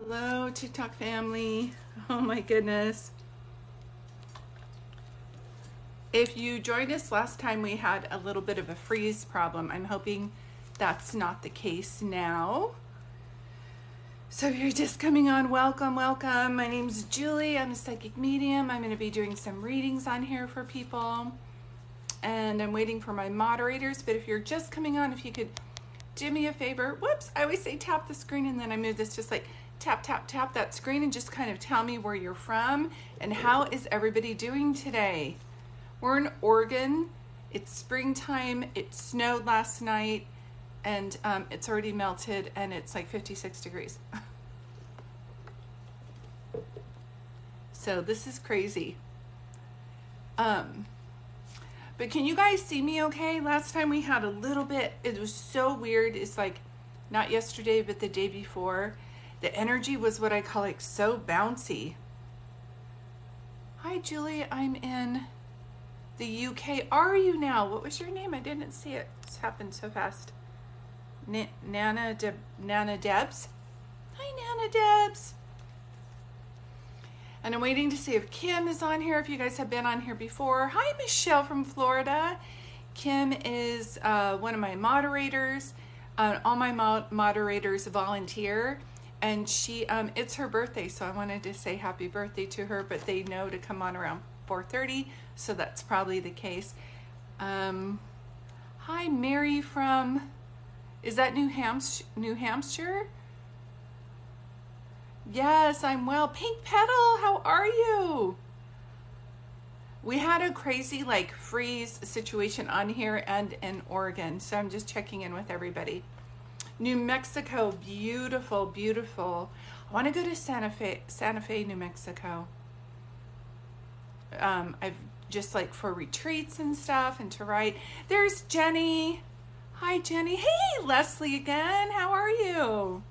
Hello, TikTok family. Oh my goodness. If you joined us last time, we had a little bit of a freeze problem. I'm hoping that's not the case now. So if you're just coming on, welcome, welcome. My name's Julie. I'm a psychic medium. I'm going to be doing some readings on here for people. And I'm waiting for my moderators. But if you're just coming on, if you could do me a favor. Whoops, I always say tap the screen and then I move this just like tap, tap, tap that screen and just kind of tell me where you're from and how is everybody doing today. We're in Oregon. It's springtime. It snowed last night and it's already melted and it's like 56 degrees. So this is crazy. But can you guys see me okay? Last time we had a little bit, it was so weird. It's like not yesterday, but the day before. The energy was what I call like so bouncy. Hi, Julie. I'm in the UK. Are you now? What was your name? I didn't see it. It's happened so fast. Nana Debs. Hi, Nana Debs. And I'm waiting to see if Kim is on here, if you guys have been on here before. Hi, Michelle from Florida. Kim is one of my moderators. All my moderators volunteer. And she, it's her birthday, so I wanted to say happy birthday to her, but they know to come on around 4:30, so that's probably the case. Hi, Mary from, is that New Hampshire? Yes, I'm well. Pink Petal, how are you? We had a crazy like freeze situation on here and in Oregon, so I'm just checking in with everybody. New Mexico, beautiful, beautiful. I want to go to Santa Fe, New Mexico. I've just like for retreats and stuff and to write. There's Jenny. Hi, Jenny. Hey, Leslie again. How are you?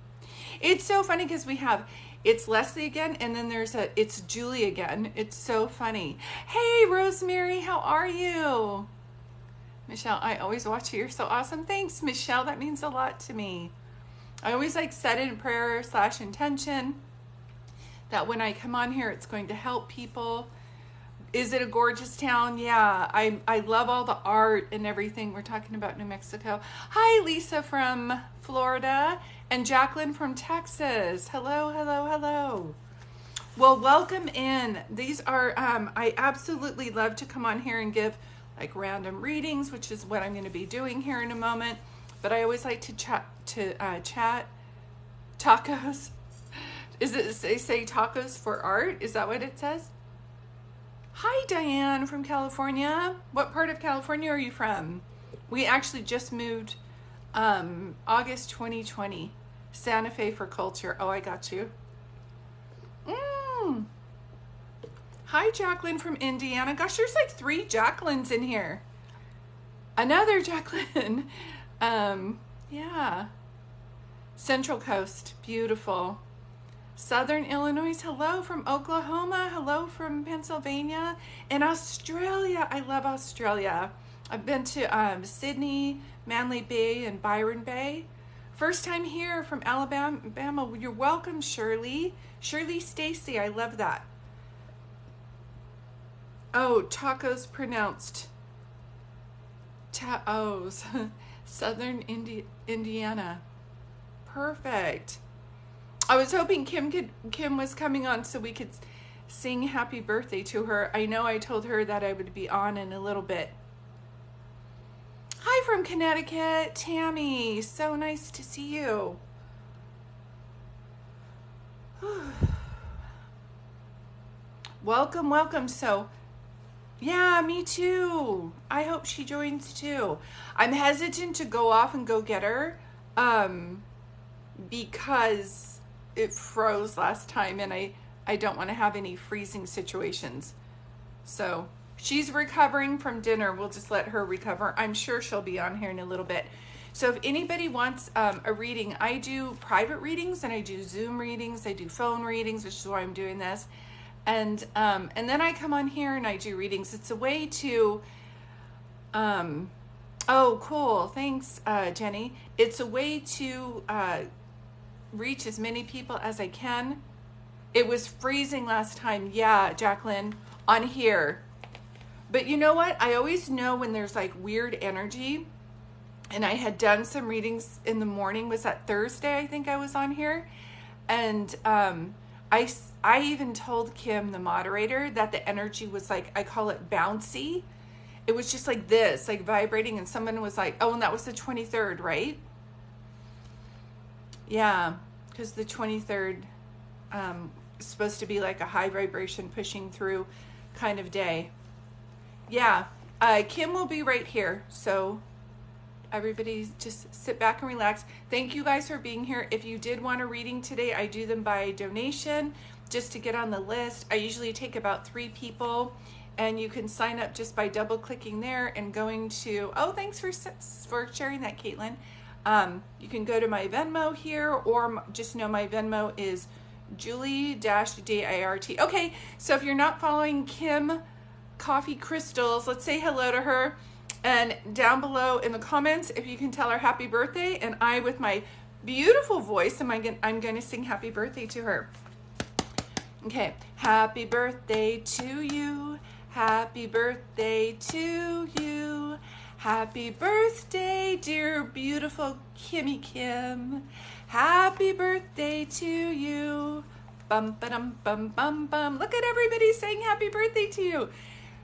It's so funny because we have, it's Leslie again, and then it's Julie again. It's so funny. Hey, Rosemary, how are you? Michelle, I always watch you. You're so awesome. Thanks, Michelle. That means a lot to me. I always like set in prayer / intention that when I come on here, it's going to help people. Is it a gorgeous town? Yeah, I love all the art and everything. We're talking about New Mexico. Hi, Lisa from Florida and Jacqueline from Texas. Hello, hello, hello. Well, welcome in. These are, I absolutely love to come on here and give like random readings, which is what I'm going to be doing here in a moment. But I always like to chat tacos. Is it, they say tacos for art? Is that what it says? Hi, Diane from California. What part of California are you from? We actually just moved August 2020. Santa Fe for culture. Oh, I got you. Hi, Jacqueline from Indiana. Gosh, there's like 3 Jacquelines in here. Another Jacqueline. Yeah. Central Coast, beautiful. Southern Illinois, hello from Oklahoma, hello from Pennsylvania, and Australia. I love Australia. I've been to Sydney, Manly Bay, and Byron Bay. First time here from Alabama. You're welcome, Shirley. Shirley Stacy, I love that. Oh, tacos pronounced taos. Southern Indiana. Perfect. I was hoping Kim was coming on so we could sing happy birthday to her. I know I told her that I would be on in a little bit. Hi from Connecticut, Tammy. So nice to see you. Welcome, welcome. So, yeah, me too. I hope she joins too. I'm hesitant to go off and go get her because it froze last time and I don't want to have any freezing situations. So she's recovering from dinner. We'll just let her recover. I'm sure she'll be on here in a little bit. So if anybody wants a reading, I do private readings and I do Zoom readings. I do phone readings, which is why I'm doing this. And then I come on here and I do readings. It's a way to, oh, cool. Thanks, Jenny. It's a way to reach as many people as I can. It was freezing last time. Yeah, Jacqueline, on here. But you know what? I always know when there's like weird energy. And I had done some readings in the morning. Was that Thursday? I think I was on here. And I even told Kim, the moderator, that the energy was like, I call it bouncy. It was just like this, like vibrating. And someone was like, oh, and that was the 23rd, right? Yeah, because the 23rd is supposed to be like a high vibration pushing through kind of day. Yeah, Kim will be right here. So everybody just sit back and relax. Thank you guys for being here. If you did want a reading today, I do them by donation just to get on the list. I usually take about 3 people, and you can sign up just by double clicking there and going to, oh, thanks for sharing that, Caitlin. You can go to my Venmo here, or just know my Venmo is Julie-DIRT. Okay, so if you're not following Kim Coffee Crystals, let's say hello to her. And down below in the comments, if you can tell her happy birthday, and I, with my beautiful voice, I'm going to sing happy birthday to her. Okay, happy birthday to you. Happy birthday to you. Happy birthday, dear beautiful Kimmy Kim. Happy birthday to you. Bum ba dum bum bum bum. Look at everybody saying happy birthday to you.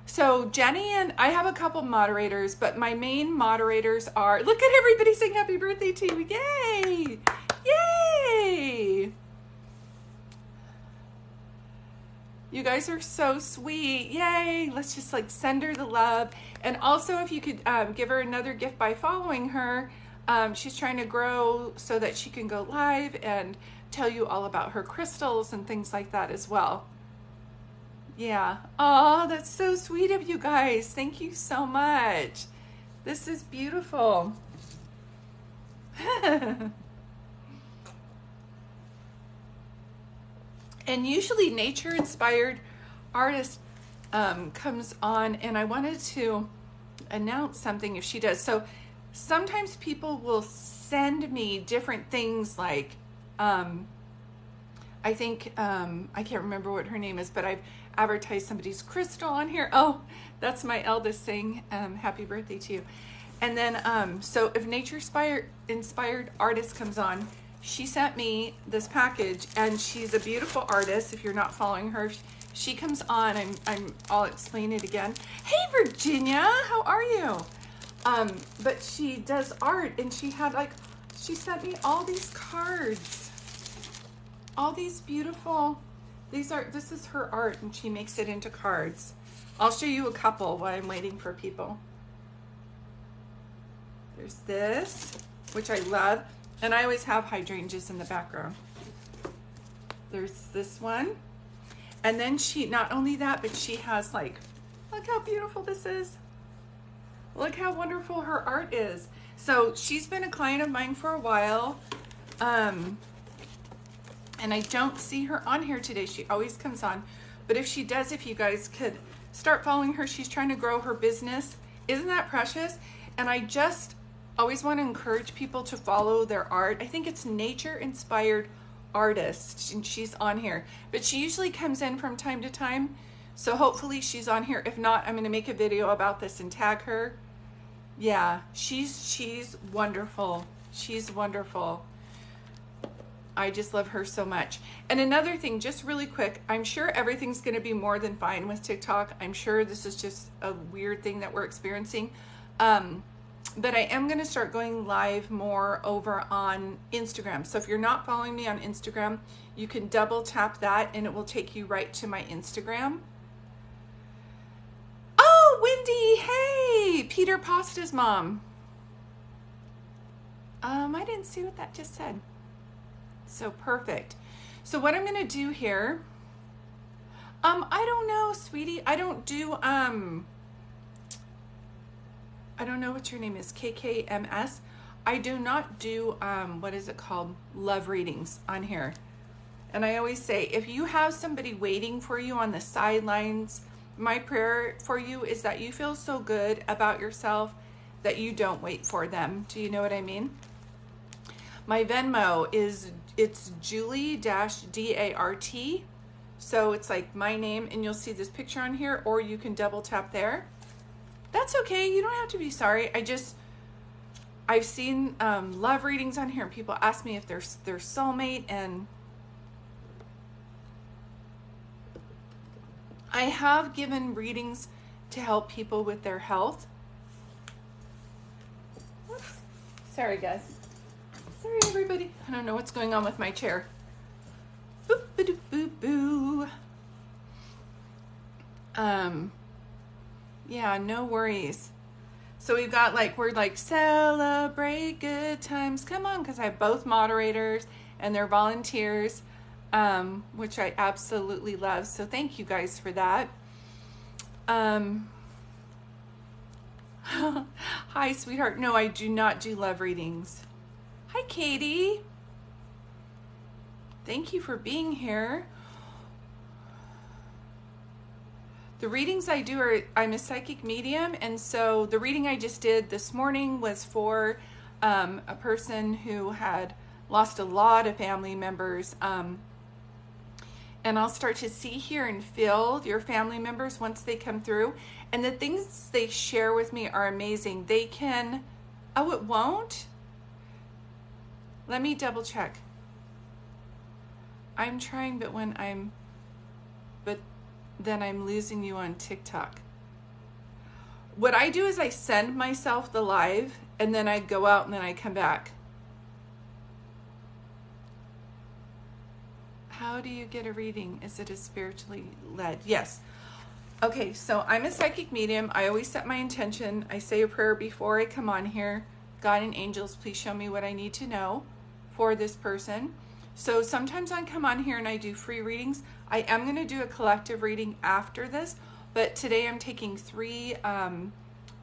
So Jenny and I have a couple moderators, but my main moderators are, look at everybody saying happy birthday to you. Yay! Yay! You guys are so sweet. Yay! Let's just like send her the love. And also, if you could give her another gift by following her, she's trying to grow so that she can go live and tell you all about her crystals and things like that as well. Yeah. Oh, that's so sweet of you guys. Thank you so much. This is beautiful. And usually nature-inspired artist comes on, and I wanted to announce something if she does. So sometimes people will send me different things, like I think I can't remember what her name is, but I've advertised somebody's crystal on here. Oh, that's my eldest saying happy birthday to you. And then so if nature-inspired artist comes on, she sent me this package, and she's a beautiful artist. If you're not following her, she comes on. I'll explain it again. Hey, Virginia, how are you? But she does art, and she sent me all these cards, all these beautiful. This is her art, and she makes it into cards. I'll show you a couple while I'm waiting for people. There's this, which I love. And I always have hydrangeas in the background. There's this one. And then she, not only that, but she has like, look how beautiful this is. Look how wonderful her art is. So she's been a client of mine for a while. And I don't see her on here today. She always comes on. But if she does, if you guys could start following her, she's trying to grow her business. Isn't that precious? And I just always want to encourage people to follow their art. I think it's nature-inspired artist, and she's on here. But she usually comes in from time to time, so hopefully she's on here. If not, I'm going to make a video about this and tag her. Yeah, she's wonderful. She's wonderful. I just love her so much. And another thing, just really quick, I'm sure everything's going to be more than fine with TikTok. I'm sure this is just a weird thing that we're experiencing. But I am going to start going live more over on Instagram. So if you're not following me on Instagram, you can double tap that and it will take you right to my Instagram. Oh, Wendy, hey, Peter Pasta's mom. I didn't see what that just said. So perfect. So what I'm going to do here, I don't know, sweetie. I don't do, I don't know what your name is, KKMS. I do not do, what is it called? Love readings on here. And I always say, if you have somebody waiting for you on the sidelines, my prayer for you is that you feel so good about yourself that you don't wait for them. Do you know what I mean? My Venmo is it's Julie-Dart. So it's like my name, and you'll see this picture on here, or you can double tap there. That's okay. You don't have to be sorry. I've seen love readings on here, and people ask me if they're their soulmate, and I have given readings to help people with their health. Whoops. Sorry, guys. Sorry, everybody. I don't know what's going on with my chair. Boop, ba-doop, boop, boo. Yeah, no worries. So we've got we're like, celebrate good times. Come on, because I have both moderators and they're volunteers, which I absolutely love. So thank you guys for that. Hi, sweetheart. No, I do not do love readings. Hi, Katie. Thank you for being here. The readings I do are, I'm a psychic medium, and so the reading I just did this morning was for a person who had lost a lot of family members. And I'll start to see, hear, and feel your family members once they come through. And the things they share with me are amazing. They can, oh, it won't? Let me double check. I'm trying, but then I'm losing you on TikTok. What I do is I send myself the live, and then I go out and then I come back. How do you get a reading? Is it a spiritually led? Yes. Okay, so I'm a psychic medium. I always set my intention. I say a prayer before I come on here. God and angels, please show me what I need to know for this person. So sometimes I come on here and I do free readings. I am going to do a collective reading after this, but today I'm taking 3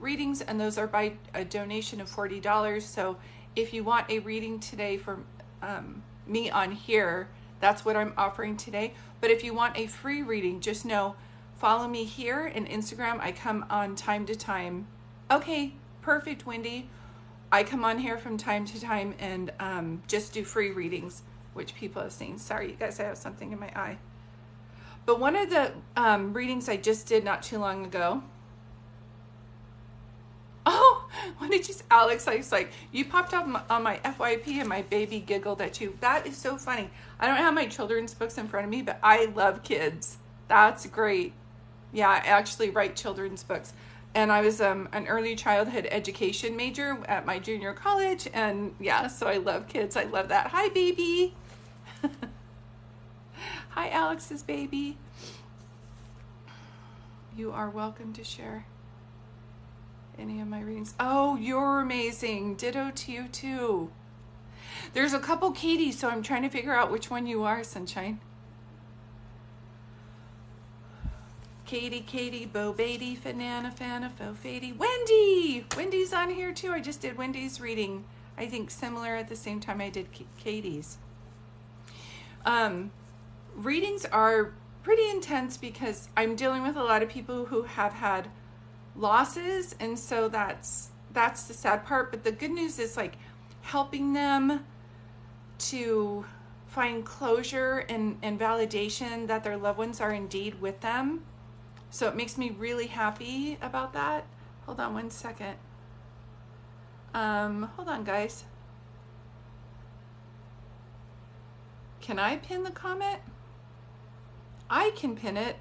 readings, and those are by a donation of $40. So if you want a reading today from me on here, that's what I'm offering today. But if you want a free reading, just know, follow me here in Instagram. I come on time to time. Okay, perfect, Wendy. I come on here from time to time and just do free readings, which people have seen. Sorry, you guys, I have something in my eye. But one of the readings I just did not too long ago. Oh, what did you say? Alex, I was like, you popped up on my FYP and my baby giggled at you. That is so funny. I don't have my children's books in front of me, but I love kids. That's great. Yeah, I actually write children's books. And I was an early childhood education major at my junior college. And yeah, so I love kids. I love that. Hi, baby. Hi, Alex's baby. You are welcome to share any of my readings. Oh, you're amazing. Ditto to you too. There's a couple Katie, so I'm trying to figure out which one you are, Sunshine. Katie, Bo Beatty, Fanana, Fana, Fo Fady, Wendy! Wendy's on here too. I just did Wendy's reading. I think similar at the same time I did Katie's. Readings are pretty intense because I'm dealing with a lot of people who have had losses, and so that's the sad part. But the good news is helping them to find closure and validation that their loved ones are indeed with them. So it makes me really happy about that. Hold on one second. Hold on, guys. Can I pin the comment? I can pin it.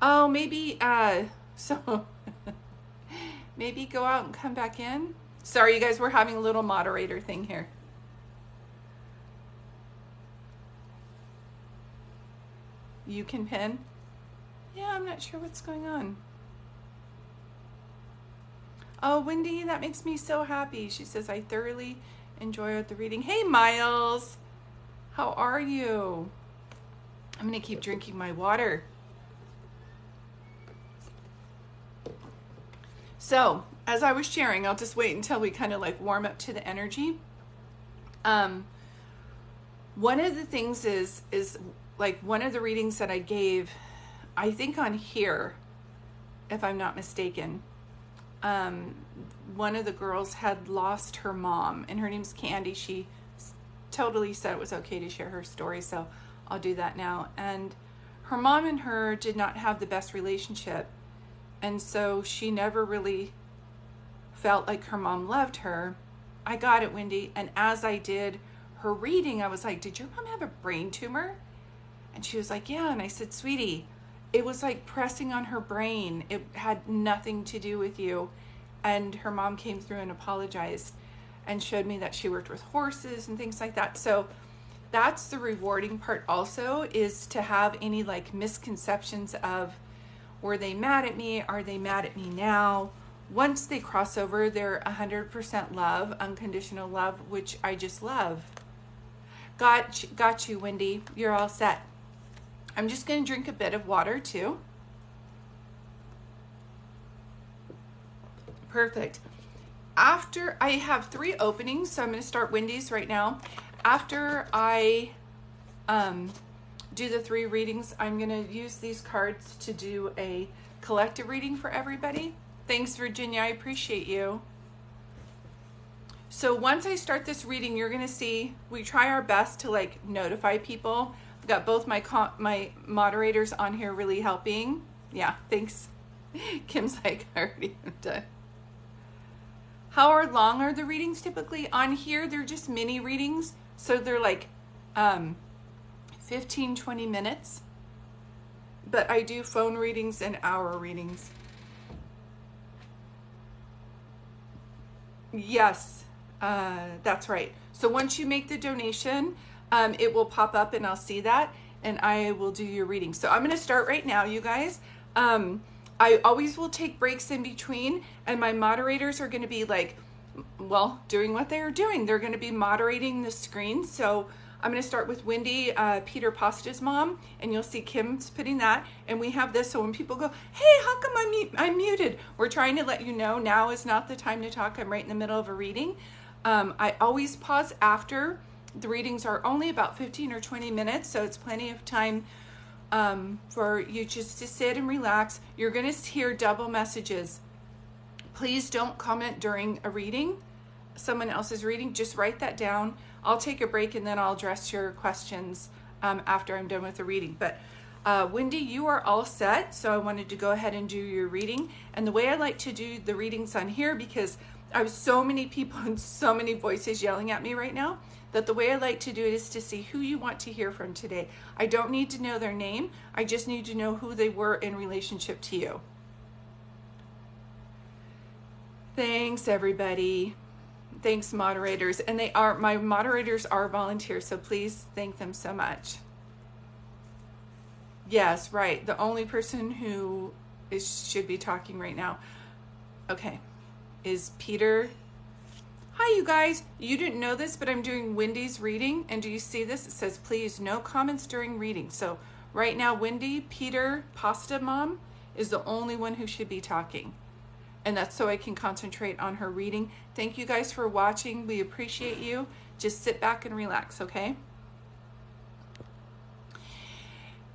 Oh, maybe, so maybe go out and come back in. Sorry, you guys, we're having a little moderator thing here. You can pin? Yeah, I'm not sure what's going on. Oh, Wendy, that makes me so happy. She says, I thoroughly enjoyed the reading. Hey, Miles. How are you? I'm going to keep drinking my water. So, as I was sharing, I'll just wait until we kind of warm up to the energy. One of the things is one of the readings that I gave, I think on here, if I'm not mistaken, one of the girls had lost her mom, and her name's Candy. She totally said it was okay to share her story, so I'll do that now. And her mom and her did not have the best relationship, and so she never really felt like her mom loved her. I got it, Wendy. And as I did her reading, I was like, did your mom have a brain tumor? And she was like, yeah. And I said, sweetie, it was like pressing on her brain. It had nothing to do with you. And her mom came through and apologized and showed me that she worked with horses and things like that. So that's the rewarding part also, is to have any like misconceptions of, were they mad at me? Are they mad at me now? Once they cross over, they're 100% love, unconditional love, which I just love. Got you, Wendy. You're all set. I'm just going to drink a bit of water too. Perfect. After I have 3 openings, so I'm going to start Wendy's right now. After I do the 3 readings, I'm going to use these cards to do a collective reading for everybody. Thanks, Virginia. I appreciate you. So once I start this reading, you're going to see we try our best to like notify people. I've got both my moderators on here really helping. Yeah, thanks. Kim's like, I already am done. How long are the readings typically? On here, they're just mini readings. So they're like 15, 20 minutes. But I do phone readings and hour readings. Yes, that's right. So once you make the donation, it will pop up and I'll see that and I will do your reading. So I'm going to start right now, you guys. I always will take breaks in between, and my moderators are going to be like, well, doing what they are doing. They're going to be moderating the screen. So I'm going to start with Wendy, Peter Pasta's mom, and you'll see Kim's putting that. And we have this, so when people go, hey, how come I'm muted? We're trying to let you know now is not the time to talk. I'm right in the middle of a reading. I always pause after. The readings are only about 15 or 20 minutes, so it's plenty of time for you just to sit and relax. You're going to hear double messages. Please don't comment during a reading, someone else's reading. Just write that down. I'll take a break and then I'll address your questions after I'm done with the reading. But Wendy, you are all set. So I wanted to go ahead and do your reading. And the way I like to do the readings on here, because I have so many people and so many voices yelling at me right now, that the way I like to do it is to see who you want to hear from today. I don't need to know their name. I just need to know who they were in relationship to you. Thanks, everybody. Thanks, moderators. And my moderators are volunteers, so please thank them so much. Yes, right. The only person who should be talking right now, okay, is Peter. Hi, you guys. You didn't know this, but I'm doing Wendy's reading. And do you see this? It says, please, no comments during reading. So right now, Wendy, Peter, Pasta Mom, is the only one who should be talking. And that's so I can concentrate on her reading. Thank you guys for watching. We appreciate you. Just sit back and relax, okay?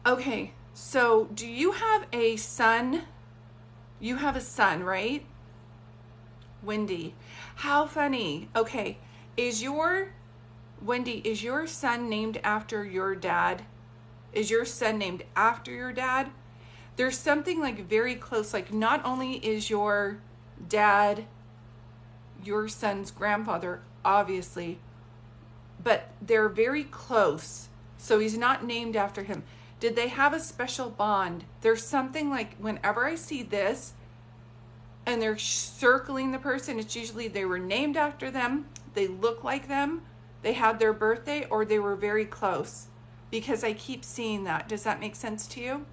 Okay, so do you have a son? You have a son, right? Wendy, how funny. Okay, Wendy, is your son named after your dad? Is your son named after your dad? There's something like very close, like not only is your dad your son's grandfather, obviously, but they're very close. So he's not named after him. Did they have a special bond? There's something like whenever I see this and they're circling the person, it's usually they were named after them, they look like them, they had their birthday, or they were very close, because I keep seeing that. Does that make sense to you?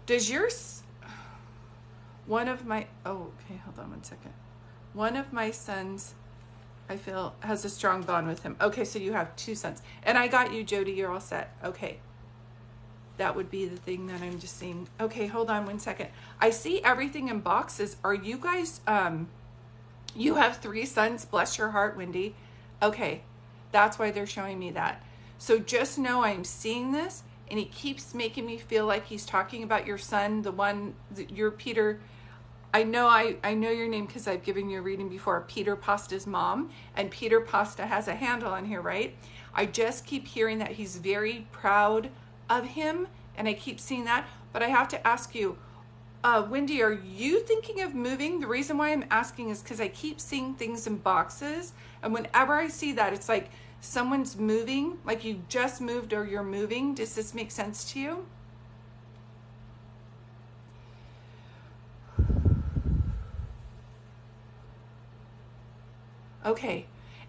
Does one of my sons, I feel, has a strong bond with him. Okay, so you have 2 sons. And I got you, Jody, you're all set. Okay. That would be the thing that I'm just seeing. Okay, hold on 1 second. I see everything in boxes. Are you guys, you have 3 sons? Bless your heart, Wendy. Okay, that's why they're showing me that. So just know I'm seeing this, and he keeps making me feel like he's talking about your son, the one, your Peter. I know your name because I've given you a reading before, Peter Pasta's mom, and Peter Pasta has a handle on here, right? I just keep hearing that he's very proud of him, and I keep seeing that, but I have to ask you, Wendy, are you thinking of moving? The reason why I'm asking is because I keep seeing things in boxes, and whenever I see that, it's like someone's moving, like you just moved or you're moving. Does this make sense to you? Okay,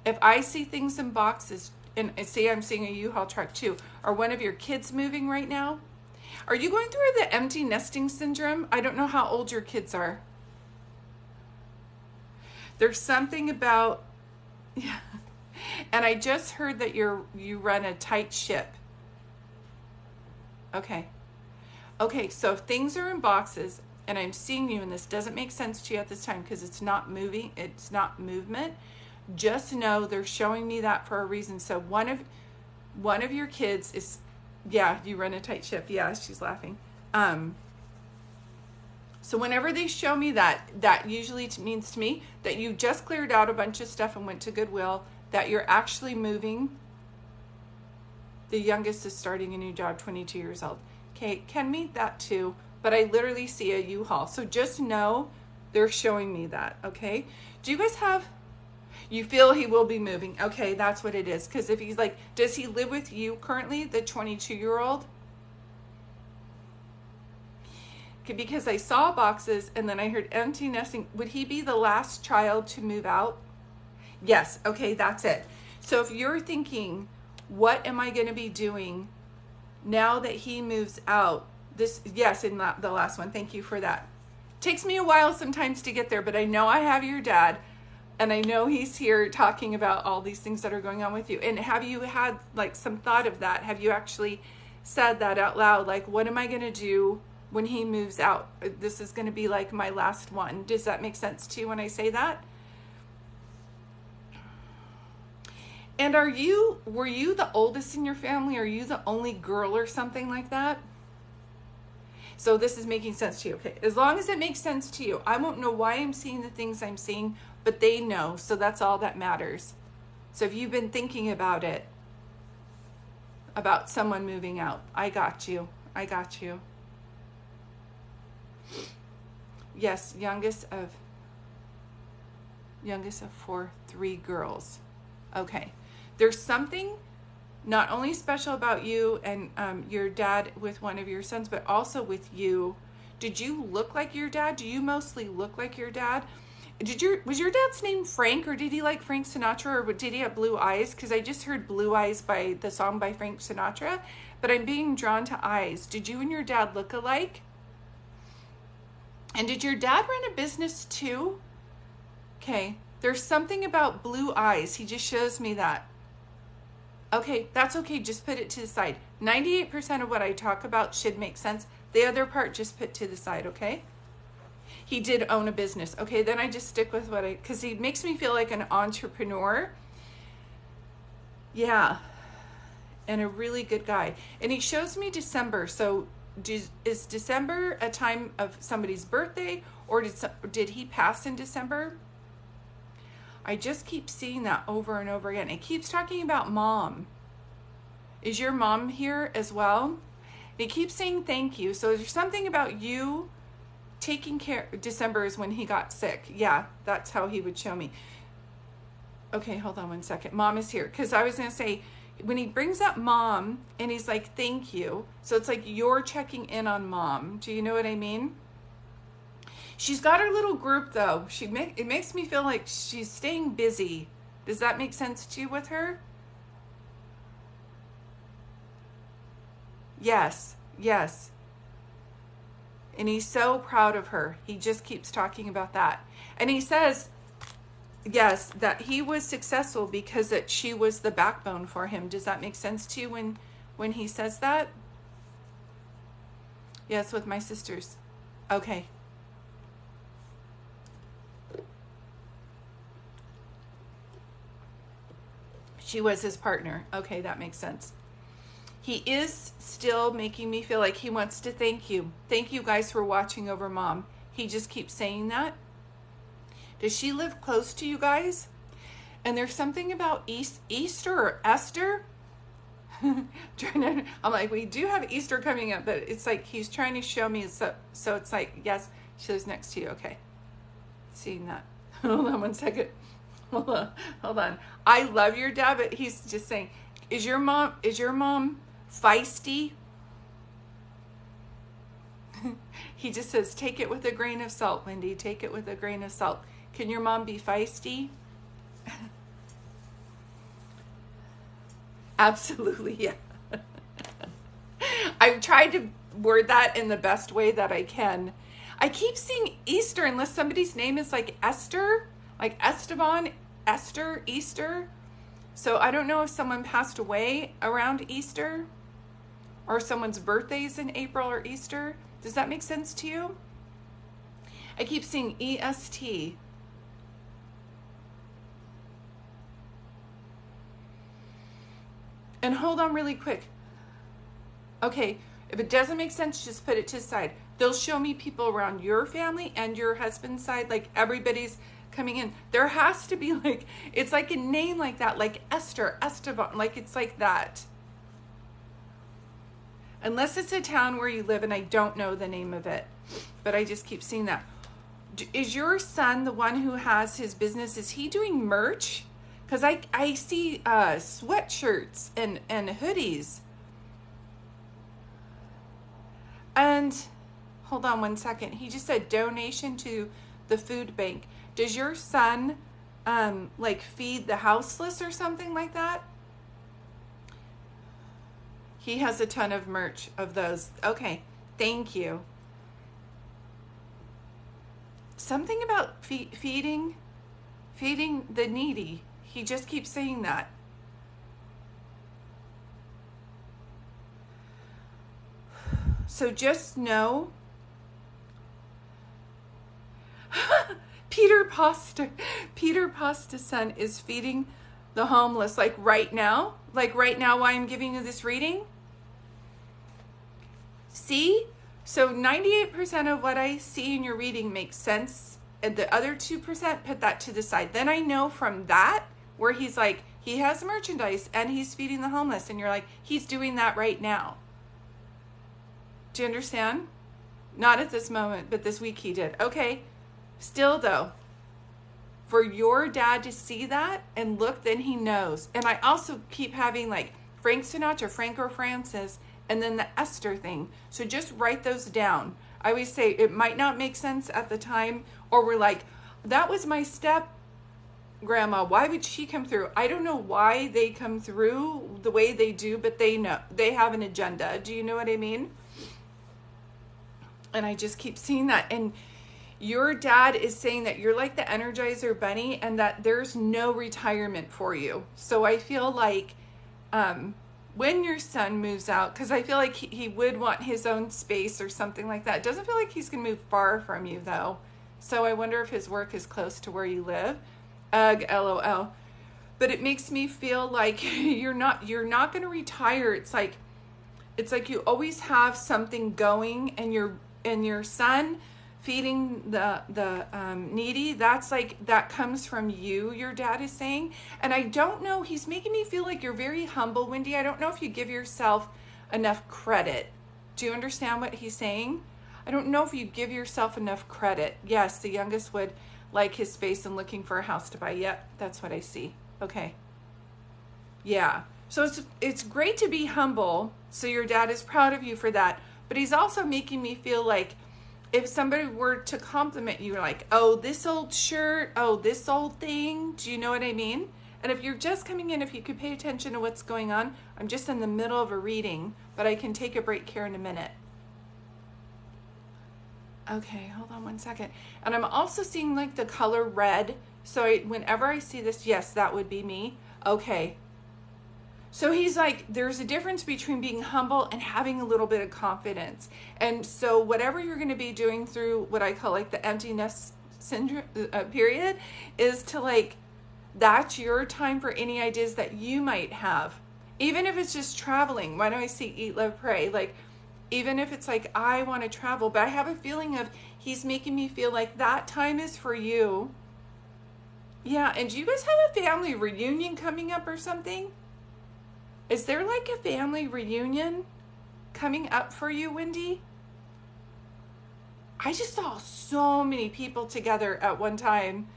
if I see things in boxes, and say I'm seeing a U-Haul truck too, are one of your kids moving right now? Are you going through the empty nesting syndrome? I don't know how old your kids are. There's something about, yeah. And I just heard that you run a tight ship. Okay. Okay, so if things are in boxes, and I'm seeing you, and this doesn't make sense to you at this time because it's not moving, it's not movement, just know they're showing me that for a reason. So one of your kids is, yeah, you run a tight ship. Yeah, she's laughing. So whenever they show me that, that usually means to me that you just cleared out a bunch of stuff and went to Goodwill, that you're actually moving. The youngest is starting a new job, 22 years old. Okay, can meet that too, but I literally see a U-Haul. So just know they're showing me that, okay? Do you guys have, you feel he will be moving? Okay, that's what it is. Because if he's like, does he live with you currently, the 22-year-old? Okay, because I saw boxes and then I heard empty nesting. Would he be the last child to move out? Yes, okay, that's it. So if you're thinking, what am I going to be doing now that he moves out? This, yes, in the last one, thank you for that. Takes me a while sometimes to get there, but I know I have your dad, and I know he's here talking about all these things that are going on with you. And have you had like some thought of that? Have you actually said that out loud? Like, what am I going to do when he moves out? This is going to be like my last one. Does that make sense to you when I say that? And were you the oldest in your family? Are you the only girl or something like that? So this is making sense to you. Okay, as long as it makes sense to you. I won't know why I'm seeing the things I'm seeing, but they know, so that's all that matters. So if you've been thinking about it, about someone moving out, I got you. I got you. Yes, youngest of 4, 3 girls. Okay. There's something not only special about you and your dad with one of your sons, but also with you. Did you look like your dad? Do you mostly look like your dad? Was your dad's name Frank, or did he like Frank Sinatra, or did he have blue eyes? Because I just heard Blue Eyes by the song by Frank Sinatra, but I'm being drawn to eyes. Did you and your dad look alike? And did your dad run a business too? Okay, there's something about blue eyes. He just shows me that. Okay, that's okay. Just put it to the side. 98% of what I talk about should make sense. The other part, just put to the side, okay? He did own a business. Okay, then I just stick with because he makes me feel like an entrepreneur. Yeah, and a really good guy. And he shows me December. So is December a time of somebody's birthday, or did he pass in December? I just keep seeing that over and over again. It keeps talking about mom. Is your mom here as well? It keeps saying thank you. So there's something about you taking care. December is when he got sick. Yeah, that's how he would show me. Okay, hold on one second. Mom is here. Because I was going to say, when he brings up mom and he's like, thank you. So it's like you're checking in on mom. Do you know what I mean? She's got her little group though. It makes me feel like she's staying busy. Does that make sense to you with her? Yes, yes. And he's so proud of her. He just keeps talking about that. And he says, yes, that he was successful because that she was the backbone for him. Does that make sense to you when he says that? Yes, with my sisters. Okay. She was his partner. Okay, that makes sense. He is still making me feel like he wants to thank you. Thank you guys for watching over mom. He just keeps saying that. Does she live close to you guys? And there's something about Easter or Esther. I'm like, we do have Easter coming up, but it's like he's trying to show me. So it's like, yes, she lives next to you. Okay. Seeing that. Hold on one second. Hold on. I love your dad, but he's just saying, is your mom feisty? He just says, take it with a grain of salt, Wendy. Take it with a grain of salt. Can your mom be feisty? Absolutely, yeah. I've tried to word that in the best way that I can. I keep seeing Easter, unless somebody's name is like Esther, like Esteban, Esther, Easter. So I don't know if someone passed away around Easter or someone's birthday's in April or Easter. Does that make sense to you? I keep seeing EST. And hold on really quick. Okay, if it doesn't make sense, just put it to the side. They'll show me people around your family and your husband's side, like everybody's coming in. There has to be like, it's like a name like that, like Esther, Esteban, like it's like that. Unless it's a town where you live and I don't know the name of it, but I just keep seeing that. Is your son the one who has his business? Is he doing merch? Because I see sweatshirts and hoodies. And hold on one second. He just said donation to the food bank. Does your son like feed the houseless or something like that? He has a ton of merch of those. Okay, thank you. Something about feeding the needy. He just keeps saying that. So just know, Peter Pasta's son is feeding the homeless, like right now while I'm giving you this reading. See? So 98% of what I see in your reading makes sense. And the other 2%, put that to the side. Then I know from that where he's like, he has merchandise and he's feeding the homeless. And you're like, he's doing that right now. Do you understand? Not at this moment, but this week he did. Okay. Still though, for your dad to see that and look, then he knows. And I also keep having like Frank Sinatra, Franco Francis, and then the Esther thing. So just write those down. I always say it might not make sense at the time, or we're like, that was my step grandma. Why would she come through? I don't know why they come through the way they do, but they know they have an agenda. Do you know what I mean? And I just keep seeing that. And your dad is saying that you're like the Energizer Bunny and that there's no retirement for you. So I feel like when your son moves out, because I feel like he would want his own space or something like that. It doesn't feel like he's going to move far from you though. So I wonder if his work is close to where you live. Ugh, LOL. But it makes me feel like you're not going to retire. It's like you always have something going, and your son feeding the needy, that's like, that comes from you, your dad is saying. And I don't know, he's making me feel like you're very humble, Wendy. I don't know if you give yourself enough credit. Do you understand what he's saying? I don't know if you give yourself enough credit. Yes, the youngest would like his space and looking for a house to buy. Yep, that's what I see. Okay. Yeah. So it's great to be humble. So your dad is proud of you for that. But he's also making me feel like if somebody were to compliment you, like, oh, this old shirt, oh, this old thing, do you know what I mean? And if you're just coming in, if you could pay attention to what's going on, I'm just in the middle of a reading, but I can take a break here in a minute. Okay, hold on one second. And I'm also seeing like the color red. So whenever I see this, yes, that would be me. Okay. So he's like, there's a difference between being humble and having a little bit of confidence. And so whatever you're going to be doing through what I call like the empty nest syndrome period is to like, that's your time for any ideas that you might have. Even if it's just traveling. Why do I see Eat, Love, Pray? Like, even if it's like, I want to travel, but I have a feeling of he's making me feel like that time is for you. Yeah, and do you guys have a family reunion coming up or something? Is there like a family reunion coming up for you, Wendy? I just saw so many people together at one time.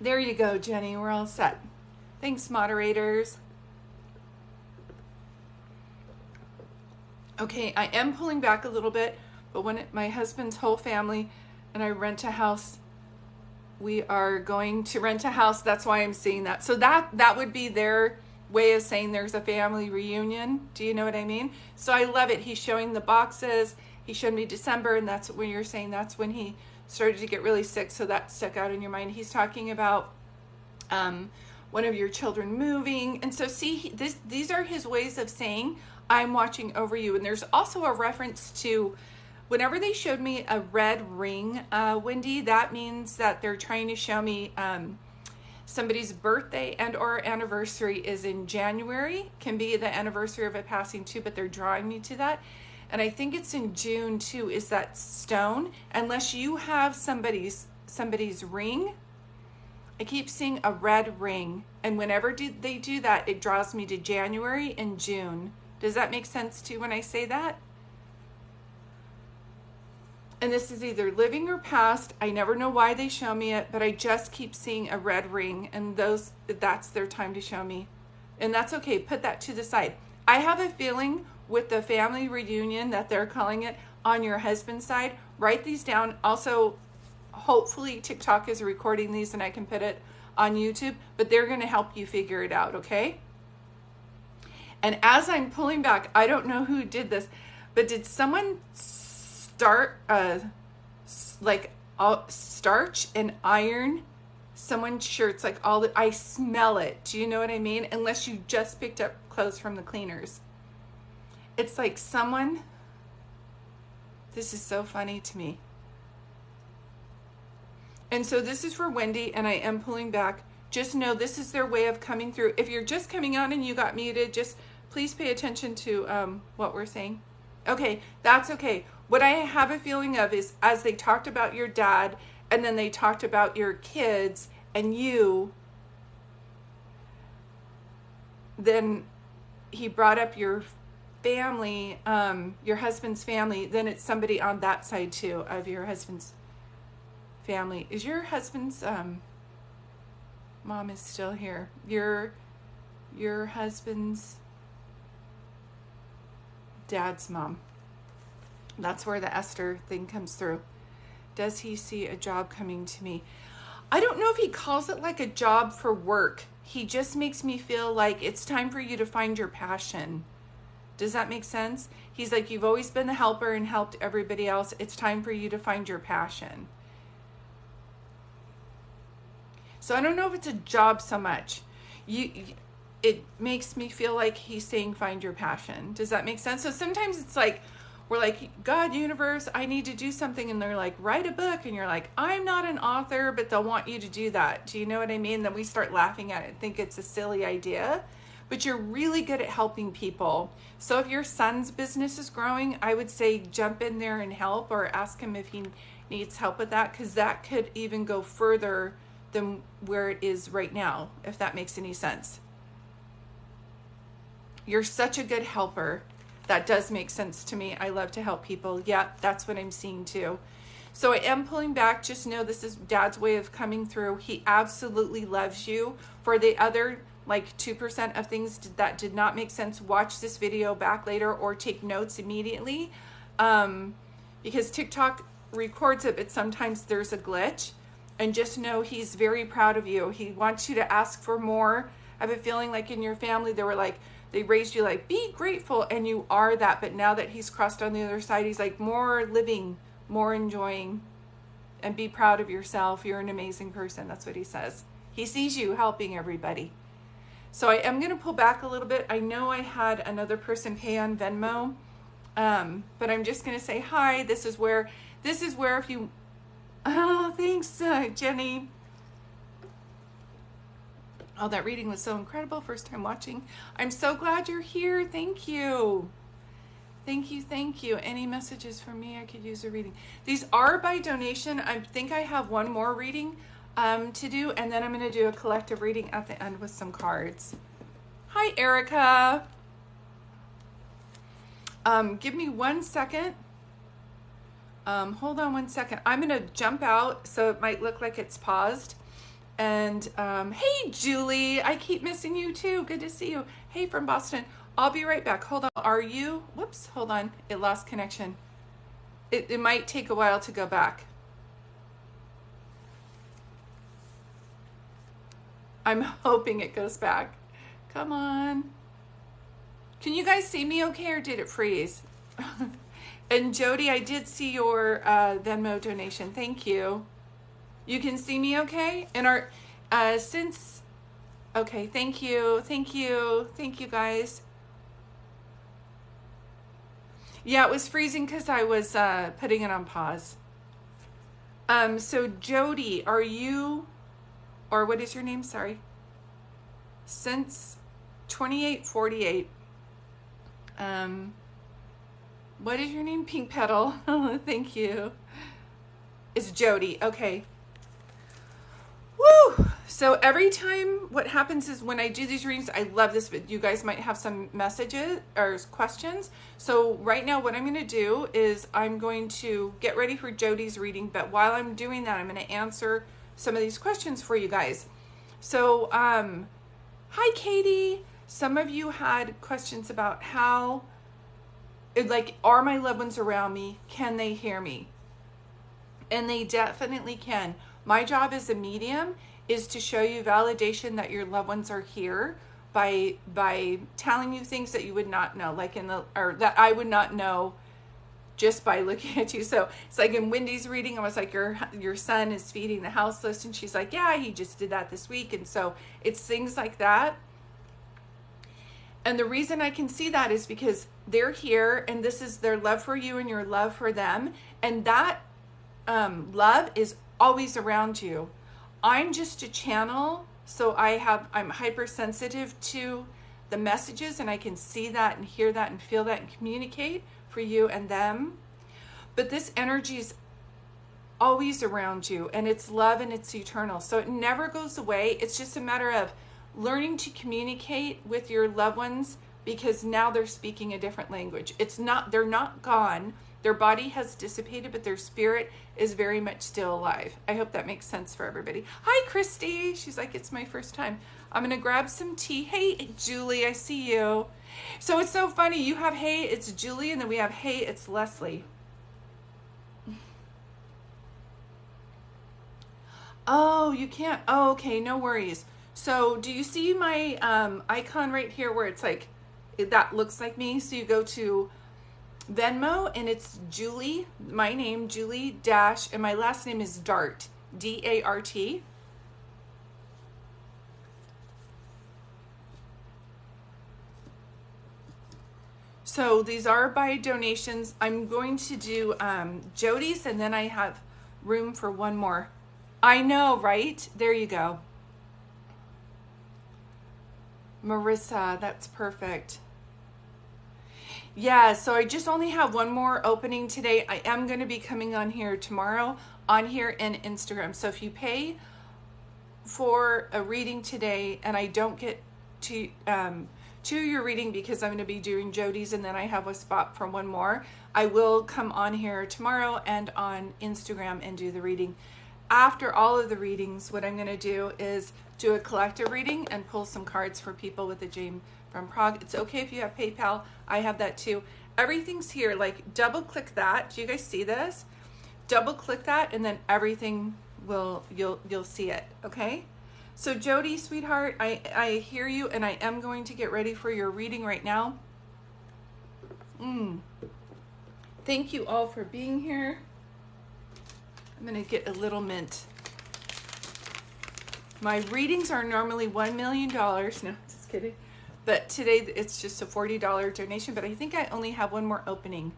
There you go, Jenny. We're all set. Thanks, moderators. Okay, I am pulling back a little bit, but when my husband's whole family and I rent a house, we are going to rent a house. That's why I'm seeing that. So that would be their way of saying there's a family reunion. Do you know what I mean? So I love it. He's showing the boxes. He showed me December, and that's when you're saying that's when he started to get really sick. So that stuck out in your mind. He's talking about one of your children moving. And so see, these are his ways of saying, I'm watching over you. And there's also a reference to whenever they showed me a red ring, Wendy, that means that they're trying to show me somebody's birthday and or anniversary is in January. Can be the anniversary of a passing too, but they're drawing me to that. And I think it's in June too, is that stone. Unless you have somebody's ring, I keep seeing a red ring. And whenever they do that, it draws me to January and June. Does that make sense to you when I say that? And this is either living or past. I never know why they show me it, but I just keep seeing a red ring, and that's their time to show me. And that's okay. Put that to the side. I have a feeling with the family reunion that they're calling it on your husband's side. Write these down. Also, hopefully TikTok is recording these and I can put it on YouTube, but they're going to help you figure it out, okay? And as I'm pulling back, I don't know who did this, but did someone start starch and iron someone's shirts? Like I smell it. Do you know what I mean? Unless you just picked up clothes from the cleaners. It's like someone, this is so funny to me. And so this is for Wendy, and I am pulling back. Just know this is their way of coming through. If you're just coming on and you got muted, just please pay attention to what we're saying. Okay, that's okay. What I have a feeling of is as they talked about your dad, and then they talked about your kids and you, then he brought up your family, your husband's family, then it's somebody on that side too of your husband's family. Is your husband's mom is still here? Your husband's dad's mom. That's where the Esther thing comes through. Does he see a job coming to me? I don't know if he calls it like a job for work. He just makes me feel like it's time for you to find your passion. Does that make sense? He's like, you've always been the helper and helped everybody else. It's time for you to find your passion. So I don't know if it's a job so much. It makes me feel like he's saying find your passion. Does that make sense? So sometimes it's like, we're like, God, universe, I need to do something. And they're like, write a book. And you're like, I'm not an author, but they'll want you to do that. Do you know what I mean? Then we start laughing at it and think it's a silly idea. But you're really good at helping people. So if your son's business is growing, I would say jump in there and help, or ask him if he needs help with that, because that could even go further than where it is right now, if that makes any sense. You're such a good helper. That does make sense to me. I love to help people. Yeah, that's what I'm seeing too. So I am pulling back. Just know this is Dad's way of coming through. He absolutely loves you. For the other like 2% of things that did not make sense, watch this video back later or take notes immediately, because TikTok records it, but sometimes there's a glitch. And just know he's very proud of you. He wants you to ask for more. I have a feeling like in your family, they raised you like, be grateful, and you are that. But now that he's crossed on the other side, he's like, more living, more enjoying, and be proud of yourself. You're an amazing person. That's what he says. He sees you helping everybody. So I am going to pull back a little bit. I know I had another person pay on Venmo, but I'm just going to say hi. This is where if you, oh, thanks, Jenny. Oh, that reading was so incredible. First time watching. I'm so glad you're here. Thank you. Thank you, thank you. Any messages from me? I could use a reading. These are by donation. I think I have one more reading to do, and then I'm going to do a collective reading at the end with some cards. Hi, Erica. Give me 1 second. Hold on 1 second. I'm going to jump out, so it might look like it's paused. And hey, Julie, I keep missing you too. Good to see you. Hey, from Boston. I'll be right back. Hold on. Are you? Whoops, hold on. It lost connection. It might take a while to go back. I'm hoping it goes back. Come on. Can you guys see me okay, or did it freeze? And Jody, I did see your Venmo donation. Thank you. You can see me okay? And our okay, thank you. Thank you. Thank you, guys. Yeah, it was freezing because I was putting it on pause. So Jody, are you, or what is your name? Sorry. Since 2848. What is your name? Pink Petal. Thank you. It's Jody. Okay. Woo! So every time, what happens is when I do these readings, I love this, but you guys might have some messages or questions. So right now what I'm going to do is I'm going to get ready for Jody's reading, but while I'm doing that, I'm going to answer some of these questions for you guys. So, hi, Katie. Some of you had questions about how, like, are my loved ones around me? Can they hear me? And they definitely can. My job as a medium is to show you validation that your loved ones are here by telling you things that you would not know, like or that I would not know just by looking at you. So it's like in Wendy's reading, I was like, your son is feeding the houseless, and she's like, yeah, he just did that this week. And so it's things like that. And the reason I can see that is because they're here, and this is their love for you and your love for them. And that love is always around you. I'm just a channel, so I'm hypersensitive to the messages, and I can see that and hear that and feel that and communicate for you and them. But this energy is always around you, and it's love, and it's eternal. So it never goes away. It's just a matter of learning to communicate with your loved ones, because now they're speaking a different language. They're not gone. Their body has dissipated, but their spirit is very much still alive. I hope that makes sense for everybody. Hi, Christy. She's like, it's my first time. I'm going to grab some tea. Hey, Julie, I see you. So it's so funny. You have hey, it's Julie, and then we have hey, it's Leslie. Oh, you can't. Oh, okay, no worries. So do you see my icon right here where it's like, that looks like me? So you go to Venmo, and it's Julie, my name, Julie Dash, and my last name is Dart, D-A-R-T. So these are by donations. I'm going to do Jody's, and then I have room for one more. I know, right? There you go. Marissa, that's perfect. Yeah, so I just only have one more opening today. I am going to be coming on here tomorrow, on here in Instagram. So if you pay for a reading today and I don't get to your reading because I'm going to be doing Jody's, and then I have a spot for one more, I will come on here tomorrow and on Instagram and do the reading. After all of the readings, what I'm going to do is do a collective reading and pull some cards for people with a Jane from Prague. It's okay if you have PayPal. I have that too. Everything's here. Like, double click that. Do you guys see this? Double click that, and then everything you'll see it. Okay? So Jody, sweetheart, I hear you, and I am going to get ready for your reading right now. Thank you all for being here. I'm going to get a little mint. My readings are normally $1 million. No, just kidding. But today it's just a $40 donation, but I think I only have one more opening.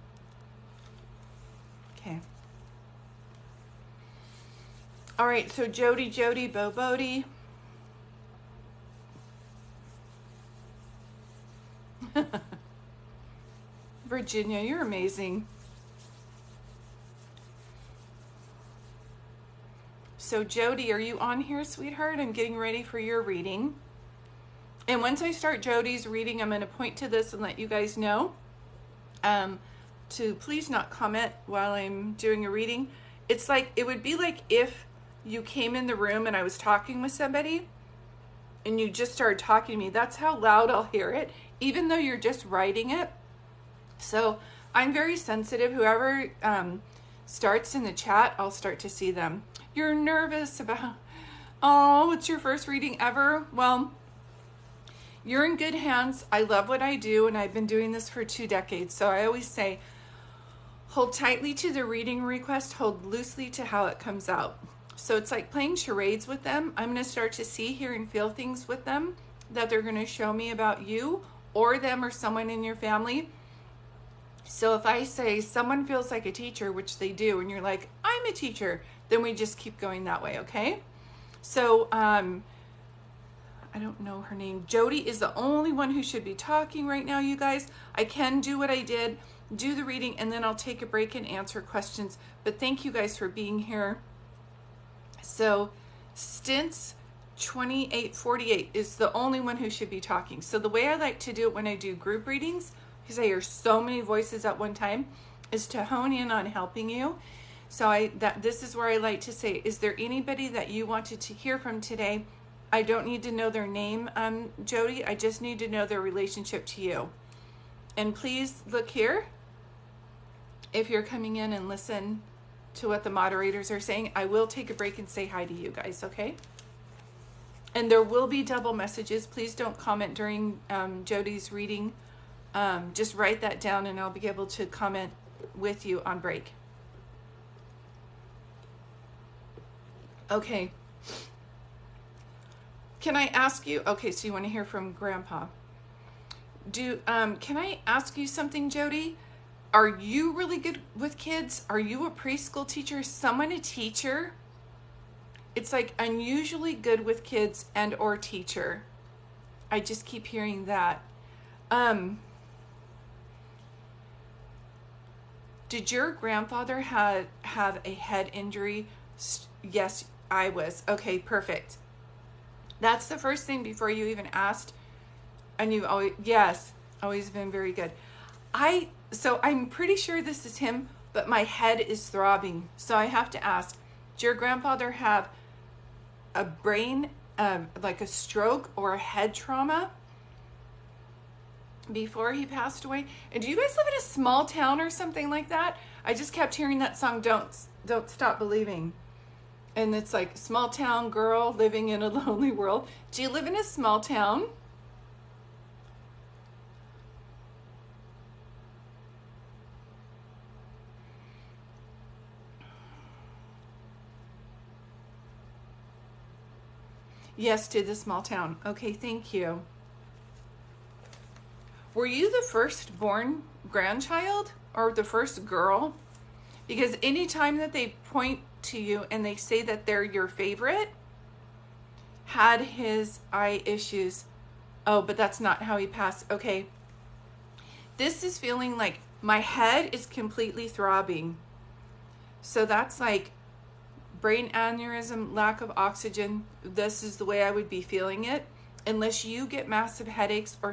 Okay. All right, so Jody, Bo Bodie. Virginia. You're amazing. So Jody, are you on here, sweetheart? I'm getting ready for your reading. And once I start Jody's reading, I'm going to point to this and let you guys know to please not comment while I'm doing a reading. It's like, it would be like if you came in the room and I was talking with somebody and you just started talking to me. That's how loud I'll hear it, even though you're just writing it. So I'm very sensitive. Whoever starts in the chat, I'll start to see them. You're nervous about, oh, it's your first reading ever? Well, you're in good hands. I love what I do, and I've been doing this for 2 decades. So I always say, hold tightly to the reading request, hold loosely to how it comes out. So it's like playing charades with them. I'm going to start to see, hear, and feel things with them that they're going to show me about you or them or someone in your family. So if I say someone feels like a teacher, which they do, and you're like, I'm a teacher, then we just keep going that way, okay? So, I don't know her name. Jody is the only one who should be talking right now, you guys. I can do what I did, do the reading, and then I'll take a break and answer questions. But thank you guys for being here. So Stints 2848 is the only one who should be talking. So the way I like to do it when I do group readings, because I hear so many voices at one time, is to hone in on helping you. So this is where I like to say, is there anybody that you wanted to hear from today? I don't need to know their name, Jody. I just need to know their relationship to you. And please look here. If you're coming in and listen to what the moderators are saying, I will take a break and say hi to you guys, okay? And there will be double messages. Please don't comment during Jody's reading. Just write that down and I'll be able to comment with you on break. Okay. Can I ask you, okay, so you want to hear from Grandpa. Can I ask you something, Jody? Are you really good with kids? Are you a preschool teacher? Is someone a teacher? It's like unusually good with kids and or teacher. I just keep hearing that. Did your grandfather have a head injury? Yes, I was. Okay, perfect. That's the first thing before you even asked. And you always, yes, always been very good. So I'm pretty sure this is him, but my head is throbbing. So I have to ask, did your grandfather have a brain, like a stroke or a head trauma before he passed away? And do you guys live in a small town or something like that? I just kept hearing that song, Don't Stop Believing. And it's like, small town girl living in a lonely world. Do you live in a small town? Yes, to the small town. Okay, thank you. Were you the firstborn grandchild or the first girl? Because anytime that they point to you and they say that they're your favorite, had his eye issues. Oh, but that's not how he passed. Okay. This is feeling like my head is completely throbbing. So that's like brain aneurysm, lack of oxygen. This is the way I would be feeling it. Unless you get massive headaches or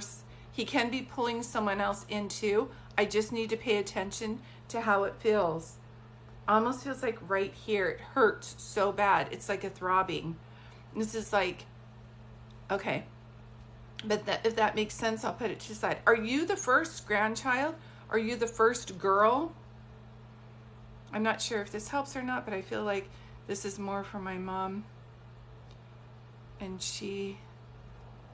he can be pulling someone else in too. I just need to pay attention to how it feels. Almost feels like right here. It hurts so bad. It's like a throbbing. This is like, okay. But if that makes sense, I'll put it to the side. Are you the first grandchild? Are you the first girl? I'm not sure if this helps or not, but I feel like this is more for my mom. And she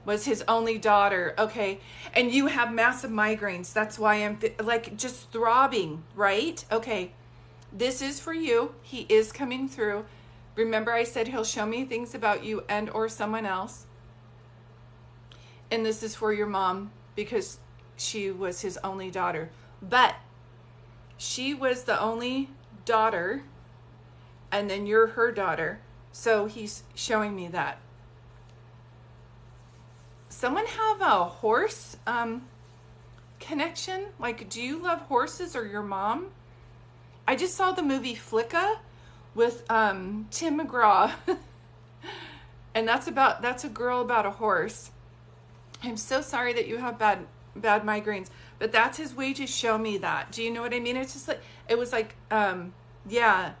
was his only daughter. Okay. And you have massive migraines. That's why I'm like just throbbing, right? Okay. This is for you. He is coming through. Remember I said he'll show me things about you and or someone else. And this is for your mom because she was his only daughter. But she was the only daughter and then you're her daughter. So he's showing me that. Someone have a horse connection? Like, do you love horses or your mom? I just saw the movie Flicka with Tim McGraw. And that's a girl about a horse. I'm so sorry that you have bad migraines, but that's his way to show me that. Do you know what I mean? It's just like, it was like, yeah,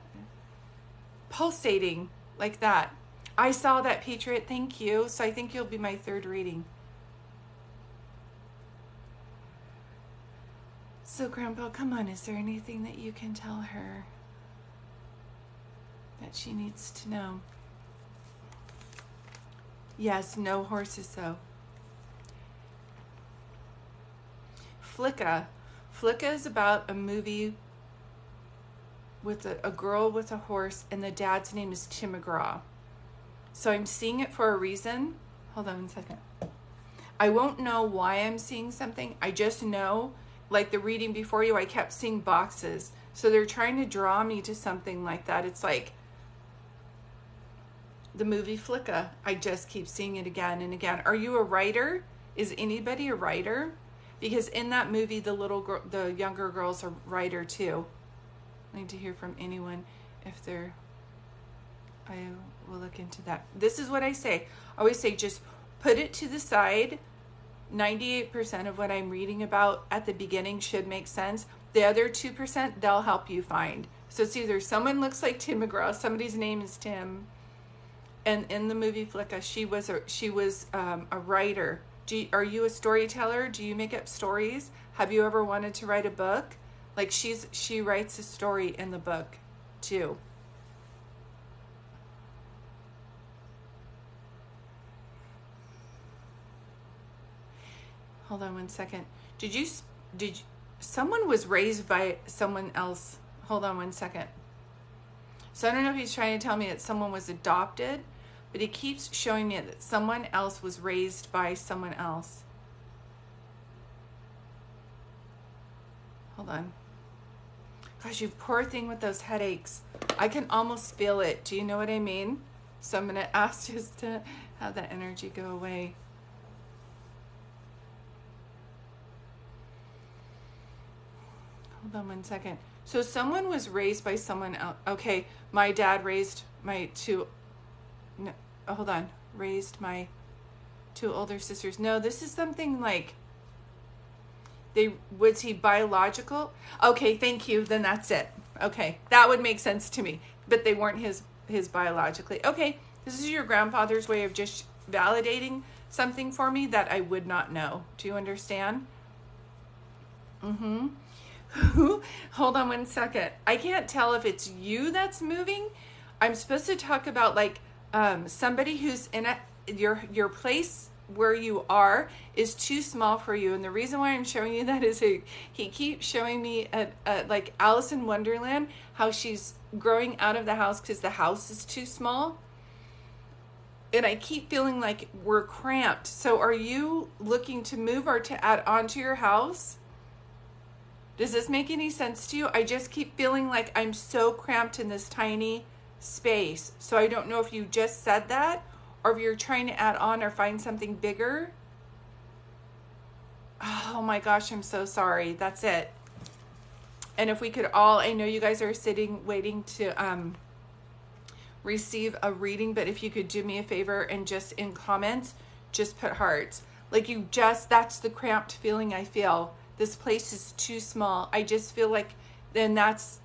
pulsating like that. I saw that, Patriot. Thank you. So I think you'll be my third reading. So Grandpa, come on, is there anything that you can tell her that she needs to know? Yes, no horses though. Flicka. Flicka is about a movie with a girl with a horse, and the dad's name is Tim McGraw. So I'm seeing it for a reason. Hold on one second. I won't know why I'm seeing something. I just know, like the reading before you, I kept seeing boxes. So they're trying to draw me to something like that. It's like the movie Flicka. I just keep seeing it again and again. Are you a writer? Is anybody a writer? Because in that movie, the younger girl's a writer too. I need to hear from anyone if they're. I will look into that. This is what I say. I always say, just put it to the side. 98% of what I'm reading about at the beginning should make sense. The other 2%, they'll help you find. So it's either someone looks like Tim McGraw, somebody's name is Tim, and in the movie Flicka, she was a writer. Are you a storyteller? Do you make up stories? Have you ever wanted to write a book? Like she writes a story in the book too. Hold on one second. Someone was raised by someone else. Hold on one second. So I don't know if he's trying to tell me that someone was adopted, but he keeps showing me that someone else was raised by someone else. Hold on. Gosh, you poor thing with those headaches. I can almost feel it. Do you know what I mean? So I'm going to ask just to have that energy go away. Hold on one second. So someone was raised by someone else. Okay, my dad raised my raised my two older sisters. No, this is something like, was he biological? Okay, thank you. Then that's it. Okay, that would make sense to me. But they weren't his biologically. Okay, this is your grandfather's way of just validating something for me that I would not know. Do you understand? Mm-hmm. Hold on one second. I can't tell if it's you that's moving. I'm supposed to talk about like somebody who's in your place where you are is too small for you, and the reason why I'm showing you that is he keeps showing me like Alice in Wonderland, how she's growing out of the house because the house is too small, and I keep feeling like we're cramped. So are you looking to move or to add on to your house? Does this make any sense to you? I just keep feeling like I'm so cramped in this tiny space. So I don't know if you just said that or if you're trying to add on or find something bigger. Oh my gosh, I'm so sorry. That's it. And if we could all, I know you guys are sitting waiting to receive a reading, but if you could do me a favor and just in comments, just put hearts. Like that's the cramped feeling I feel. This place is too small. I just feel like then that's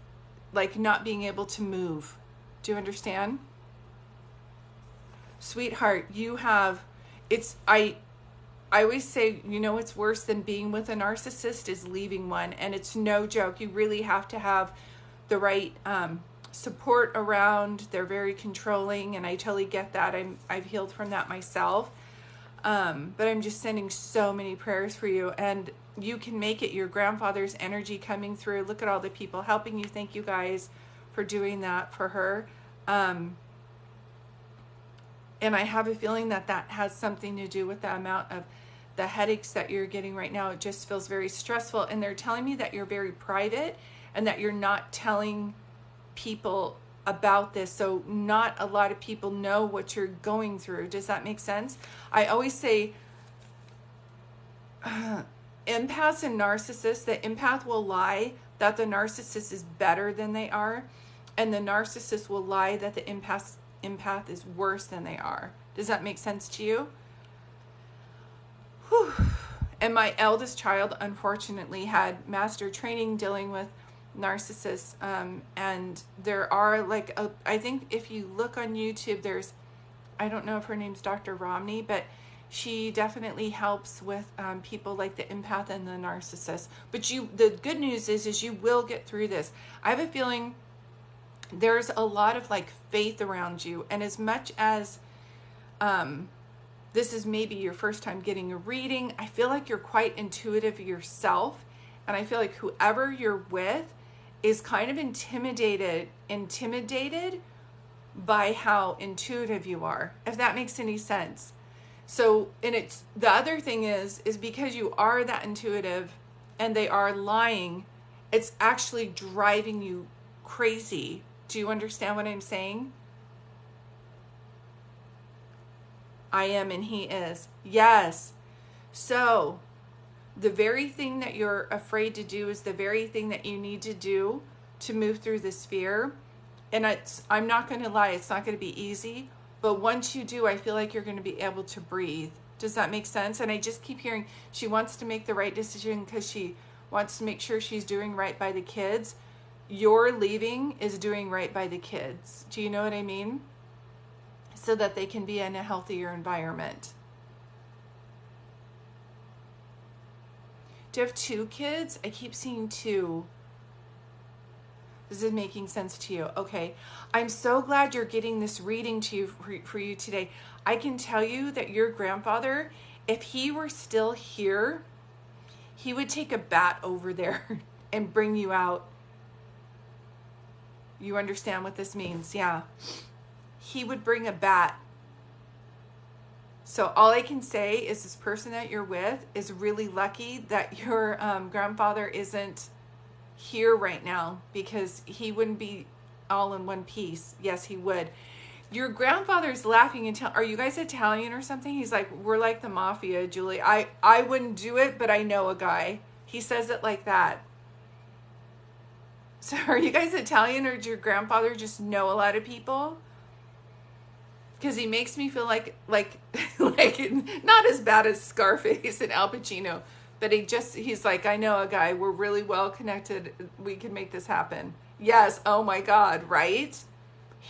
like not being able to move. Do you understand? Sweetheart, I always say, what's worse than being with a narcissist is leaving one. And it's no joke. You really have to have the right support around. They're very controlling, and I totally get that. I've healed from that myself. But I'm just sending so many prayers for you, and you can make it. Your grandfather's energy coming through. Look at all the people helping you. Thank you guys for doing that for her. And I have a feeling that has something to do with the amount of the headaches that you're getting right now. It just feels very stressful. And they're telling me that you're very private and that you're not telling people about this. So not a lot of people know what you're going through. Does that make sense? I always say, empaths and narcissists, the empath will lie that the narcissist is better than they are, and the narcissist will lie that the empath is worse than they are. Does that make sense to you? Whew. And my eldest child, unfortunately, had master training dealing with narcissists. And there are I think if you look on YouTube, there's, I don't know if her name's Dr. Romney, but she definitely helps with people like the empath and the narcissist. But the good news is you will get through this. I have a feeling there's a lot of like faith around you. And as much as this is maybe your first time getting a reading, I feel like you're quite intuitive yourself. And I feel like whoever you're with is kind of intimidated by how intuitive you are, if that makes any sense. So, and it's, the other thing is because you are that intuitive and they are lying, it's actually driving you crazy. Do you understand what I'm saying? I am and he is. Yes. So the very thing that you're afraid to do is the very thing that you need to do to move through this fear. And I'm not going to lie, it's not going to be easy. But once you do, I feel like you're going to be able to breathe. Does that make sense? And I just keep hearing she wants to make the right decision because she wants to make sure she's doing right by the kids. Your leaving is doing right by the kids. Do you know what I mean? So that they can be in a healthier environment. Do you have 2 kids? I keep seeing 2. This is making sense to you. Okay. I'm so glad you're getting this reading to you for you today. I can tell you that your grandfather, if he were still here, he would take a bat over there and bring you out. You understand what this means? Yeah. He would bring a bat. So all I can say is this person that you're with is really lucky that your grandfather isn't here right now, because he wouldn't be all in one piece. Yes, he would. Your grandfather's laughing and are you guys Italian or something? He's like, we're like the mafia, Julie. I wouldn't do it, but I know a guy. He says it like that. So are you guys Italian, or did your grandfather just know a lot of people? Because he makes me feel like not as bad as Scarface and Al Pacino, but he's like, I know a guy, we're really well connected, we can make this happen. Yes, oh my God, right?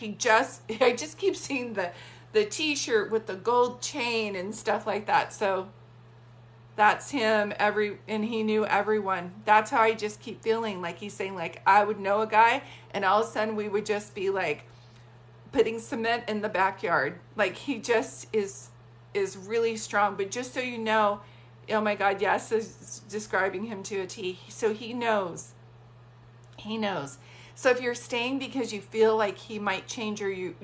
I just keep seeing the t-shirt with the gold chain and stuff like that. So that's him, and he knew everyone. That's how I just keep feeling like he's saying, like, I would know a guy, and all of a sudden we would just be like putting cement in the backyard. Like, he just is really strong. But just so you know, oh my God, yes, is describing him to a T. So he knows. He knows. So if you're staying because you feel like he might change, or you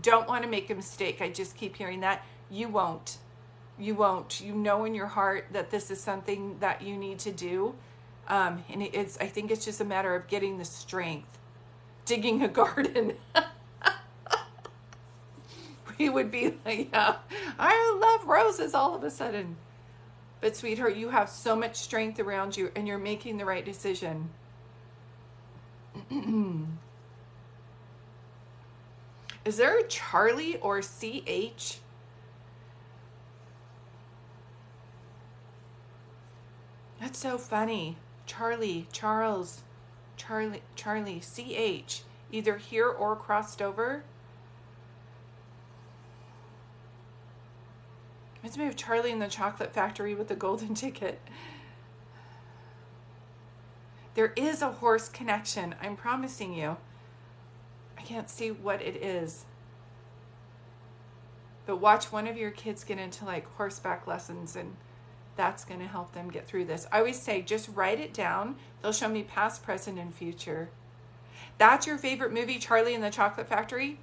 don't want to make a mistake, I just keep hearing that, you won't. You won't. You know in your heart that this is something that you need to do. And I think it's just a matter of getting the strength. Digging a garden. We would be like, yeah, I love roses all of a sudden. But sweetheart, you have so much strength around you, and you're making the right decision. Is there a Charlie or CH? That's so funny. Charlie, Charles, Charlie, CH. Either here or crossed over. Reminds me of Charlie in the Chocolate Factory with the golden ticket. There is a horse connection, I'm promising you. I can't see what it is. But watch one of your kids get into like horseback lessons, and that's going to help them get through this. I always say, just write it down. They'll show me past, present, and future. That's your favorite movie, Charlie and the Chocolate Factory?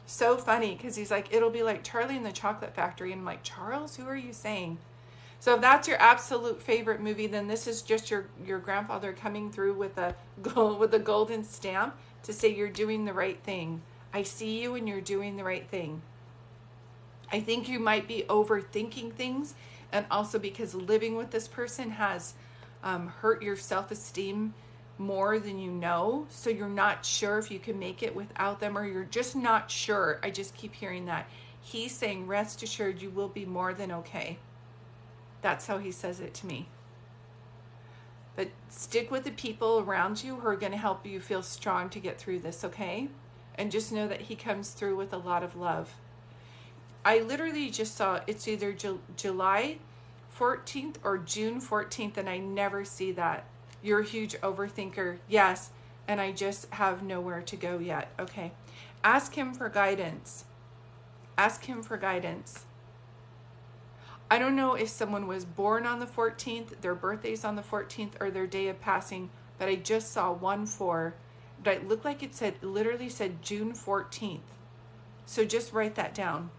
So funny, because he's like, it'll be like Charlie and the Chocolate Factory. And I'm like, Charles, who are you saying? So if that's your absolute favorite movie, then this is just your grandfather coming through with a golden stamp to say you're doing the right thing. I see you and you're doing the right thing. I think you might be overthinking things and also because living with this person has hurt your self-esteem more than you know. So you're not sure if you can make it without them, or you're just not sure. I just keep hearing that. He's saying, rest assured, you will be more than okay. That's how he says it to me. But stick with the people around you who are going to help you feel strong to get through this, okay? And just know that he comes through with a lot of love. I literally just saw it's either July 14th or June 14th, and I never see that. You're a huge overthinker. Yes, and I just have nowhere to go yet. Okay. Ask him for guidance. Ask him for guidance. I don't know if someone was born on the 14th, their birthday's on the 14th, or their day of passing, but I just saw 1-4. But it looked like it literally said June 14th. So just write that down.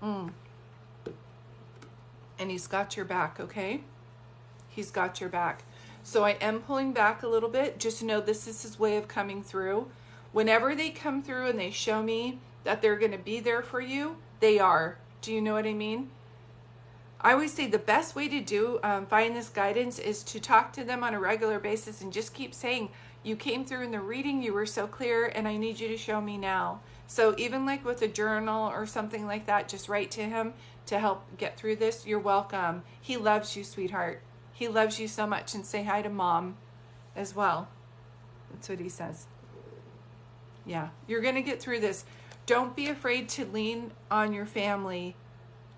And he's got your back, okay? He's got your back. So I am pulling back a little bit. Just know this is his way of coming through. Whenever they come through and they show me that they're going to be there for you, they are. Do you know what I mean? I always say the best way to find this guidance is to talk to them on a regular basis and just keep saying, you came through in the reading, you were so clear, and I need you to show me now. So even like with a journal or something like that, just write to him to help get through this. You're welcome. He loves you, sweetheart. He loves you so much. And say hi to mom as well. That's what he says. Yeah, you're going to get through this. Don't be afraid to lean on your family,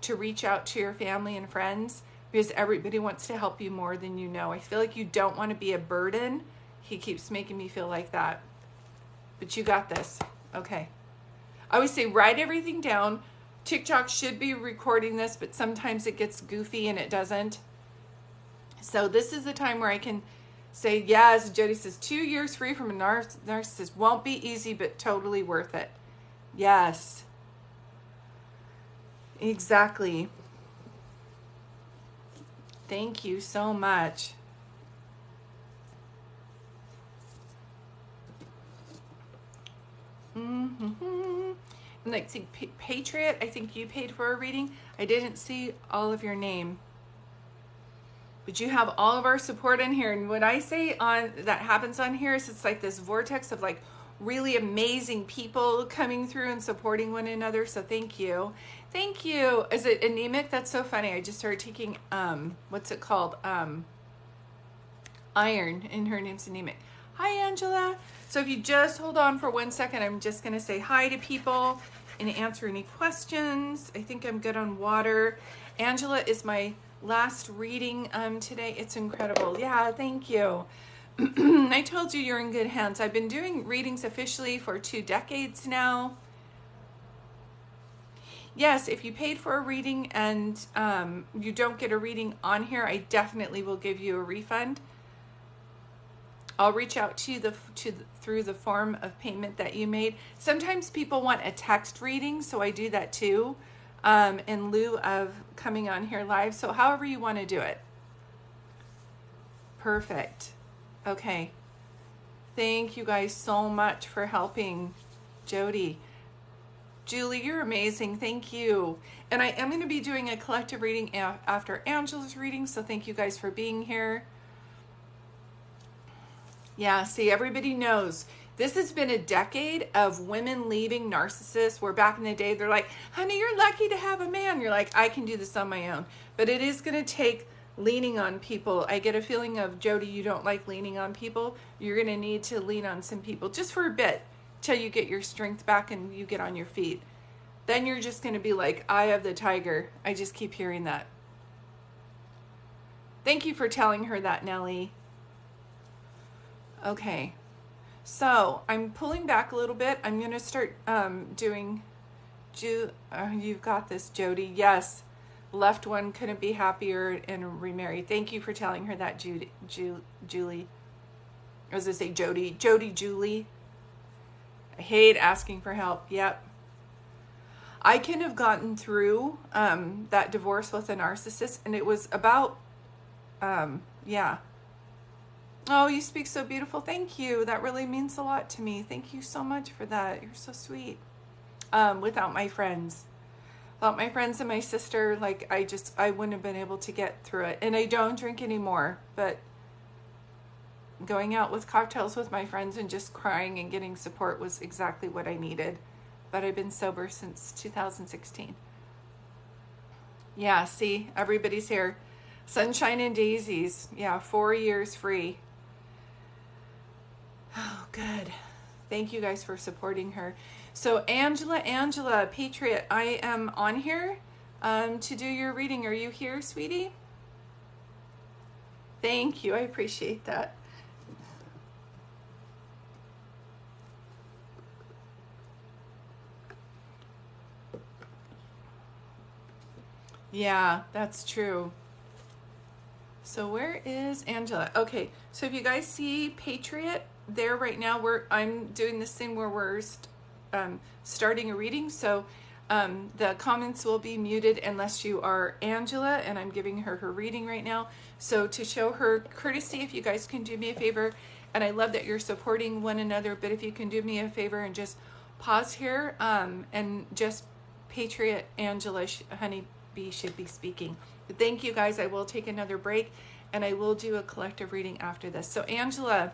to reach out to your family and friends, because everybody wants to help you more than you know. I feel like you don't want to be a burden. He keeps making me feel like that. But you got this. Okay. I always say write everything down. TikTok should be recording this, but sometimes it gets goofy and it doesn't. So this is the time where I can say, yes, Jody says, 2 years free from a narcissist won't be easy, but totally worth it. Yes. Exactly. Thank you so much. And like, see, Patriot, I think you paid for a reading. I didn't see all of your name. But you have all of our support in here. And what I say on that happens on here is it's like this vortex of like really amazing people coming through and supporting one another. So thank you. Thank you. Is it anemic? That's so funny. I just started taking, what's it called? Iron, and her name's Anemic. Hi, Angela. So if you just hold on for 1 second, I'm just going to say hi to people and answer any questions. I think I'm good on water. Angela is my last reading today. It's incredible. Yeah, thank you. I told you you're in good hands. I've been doing readings officially for 2 decades now. Yes, if you paid for a reading and you don't get a reading on here, I definitely will give you a refund. I'll reach out to you through the form of payment that you made. Sometimes people want a text reading, so I do that too, in lieu of coming on here live. So however you want to do it. Perfect. Okay. Thank you guys so much for helping Jody. Julie, you're amazing. Thank you. And I am going to be doing a collective reading after Angela's reading, so thank you guys for being here. Yeah, see, everybody knows this has been a decade of women leaving narcissists, where back in the day, they're like, honey, you're lucky to have a man. You're like, I can do this on my own. But it is going to take leaning on people. I get a feeling of, Jody, you don't like leaning on people. You're going to need to lean on some people just for a bit till you get your strength back and you get on your feet. Then you're just going to be like, eye of the tiger. I just keep hearing that. Thank you for telling her that, Nellie. Okay, so I'm pulling back a little bit. I'm going to start doing, you've got this, Jody. Yes, left one couldn't be happier and remarried. Thank you for telling her that, Julie. Or as I say, Jody, Julie. I hate asking for help. Yep. I can have gotten through that divorce with a narcissist, and it was about, yeah. Oh, you speak so beautiful. Thank you. That really means a lot to me. Thank you so much for that. You're so sweet. without my friends. Without my friends and my sister, like I wouldn't have been able to get through it. And I don't drink anymore, but going out with cocktails with my friends and just crying and getting support was exactly what I needed. But I've been sober since 2016. Yeah, see, everybody's here. Sunshine and daisies. Yeah, 4 years free. Oh, good. Thank you guys for supporting her. So Angela, Patriot, I am on here to do your reading. Are you here, sweetie? Thank you. I appreciate that. Yeah, that's true. So where is Angela? Okay, so if you guys see Patriot there right now, I'm doing this thing where we're starting a reading. So the comments will be muted unless you are Angela, and I'm giving her her reading right now. So to show her courtesy, if you guys can do me a favor, and I love that you're supporting one another, but if you can do me a favor and just pause here and just Patriot Angela Honeybee should be speaking. But thank you guys. I will take another break and I will do a collective reading after this. So Angela,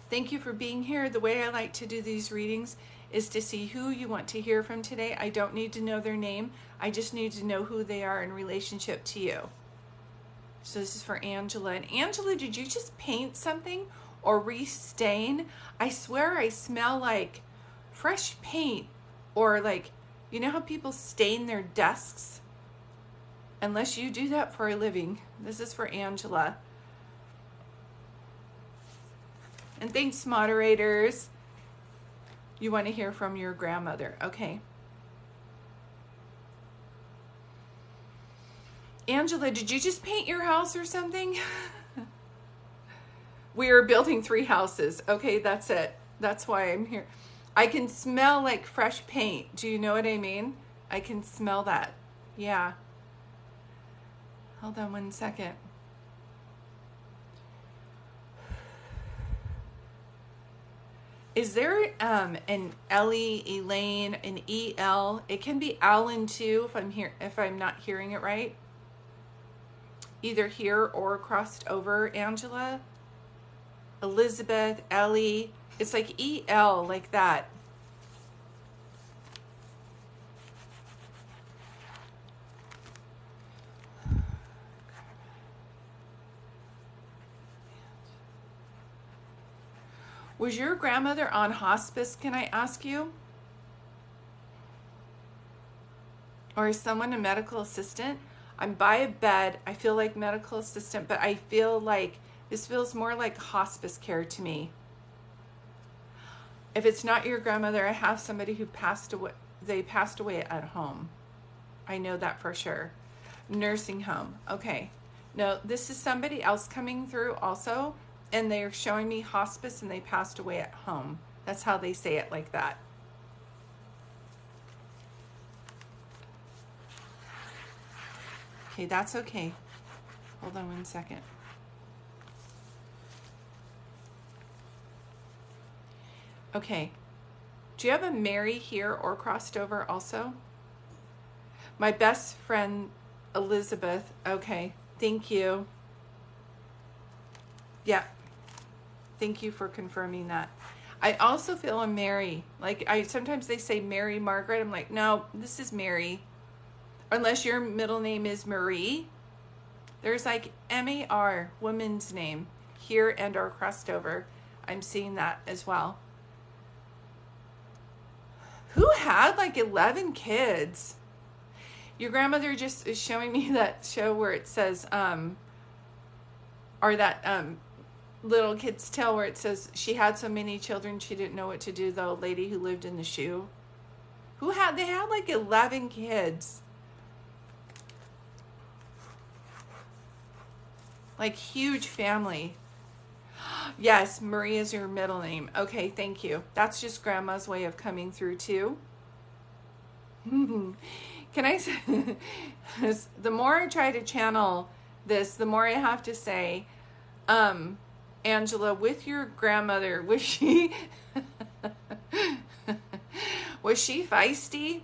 thank you for being here. The way I like to do these readings is to see who you want to hear from today. I don't need to know their name. I just need to know who they are in relationship to you. So this is for Angela. And Angela, did you just paint something or restain? I swear I smell like fresh paint, or like, you know how people stain their desks? Unless you do that for a living. This is for Angela. And thanks, moderators. You want to hear from your grandmother. Okay. Angela, did you just paint your house or something? We are building 3 houses. Okay, that's it. That's why I'm here. I can smell like fresh paint. Do you know what I mean? I can smell that. Yeah. Hold on one second. Is there an Ellie, Elaine, an EL? It can be Alan too if I'm not hearing it right. Either here or crossed over, Angela. Elizabeth, Ellie. It's like EL, like that. Was your grandmother on hospice, can I ask you? Or is someone a medical assistant? I'm by a bed. I feel like medical assistant, but I feel like this feels more like hospice care to me. If it's not your grandmother, I have somebody who passed away. They passed away at home. I know that for sure. Nursing home. Okay. No, this is somebody else coming through also, and they're showing me hospice and they passed away at home. That's how they say it, like that. Okay, that's okay. Hold on one second. Okay. Do you have a Mary here or crossed over also? My best friend, Elizabeth. Okay, thank you. Yeah. Thank you for confirming that. I also feel a Mary. Like sometimes they say Mary Margaret. I'm like, no, this is Mary. Unless your middle name is Marie. There's like M-A-R, woman's name, here and or crossed over. I'm seeing that as well. Who had like 11 kids? Your grandmother just is showing me that show where it says, or that Little Kid's Tale where it says she had so many children she didn't know what to do, the old lady who lived in the shoe. They had like 11 kids. Like huge family. Yes, Marie is your middle name. Okay, thank you. That's just grandma's way of coming through too. Can I say, the more I try to channel this, the more I have to say, Angela, with your grandmother, was she Was she feisty?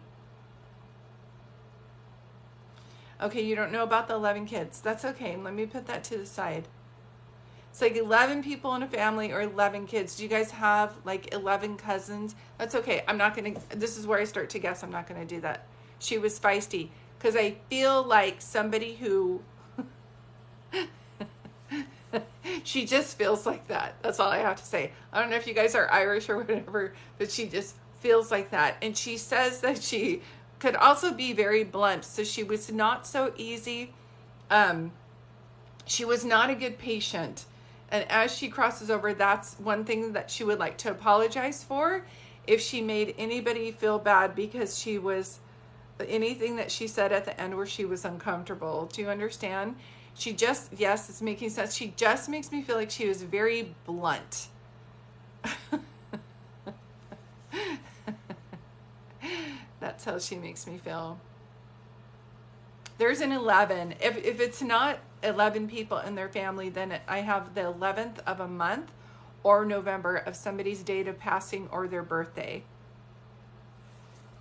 Okay, you don't know about the 11 kids. That's okay. Let me put that to the side. It's like 11 people in a family or 11 kids. Do you guys have like 11 cousins? That's okay. I'm not going to, this is where I start to guess. I'm not going to do that. She was feisty because I feel like somebody who, she just feels like that. That's all I have to say. I don't know if you guys are Irish or whatever, but she just feels like that. And she says that she could also be very blunt. So she was not so easy. She was not a good patient. And as she crosses over, that's one thing that she would like to apologize for, if she made anybody feel bad because she was, anything that she said at the end where she was uncomfortable. Do you understand? She just, yes, it's making sense. She just makes me feel like she was very blunt. That's how she makes me feel. There's an 11. If it's not 11 people in their family, then I have the 11th of a month or November of somebody's date of passing or their birthday.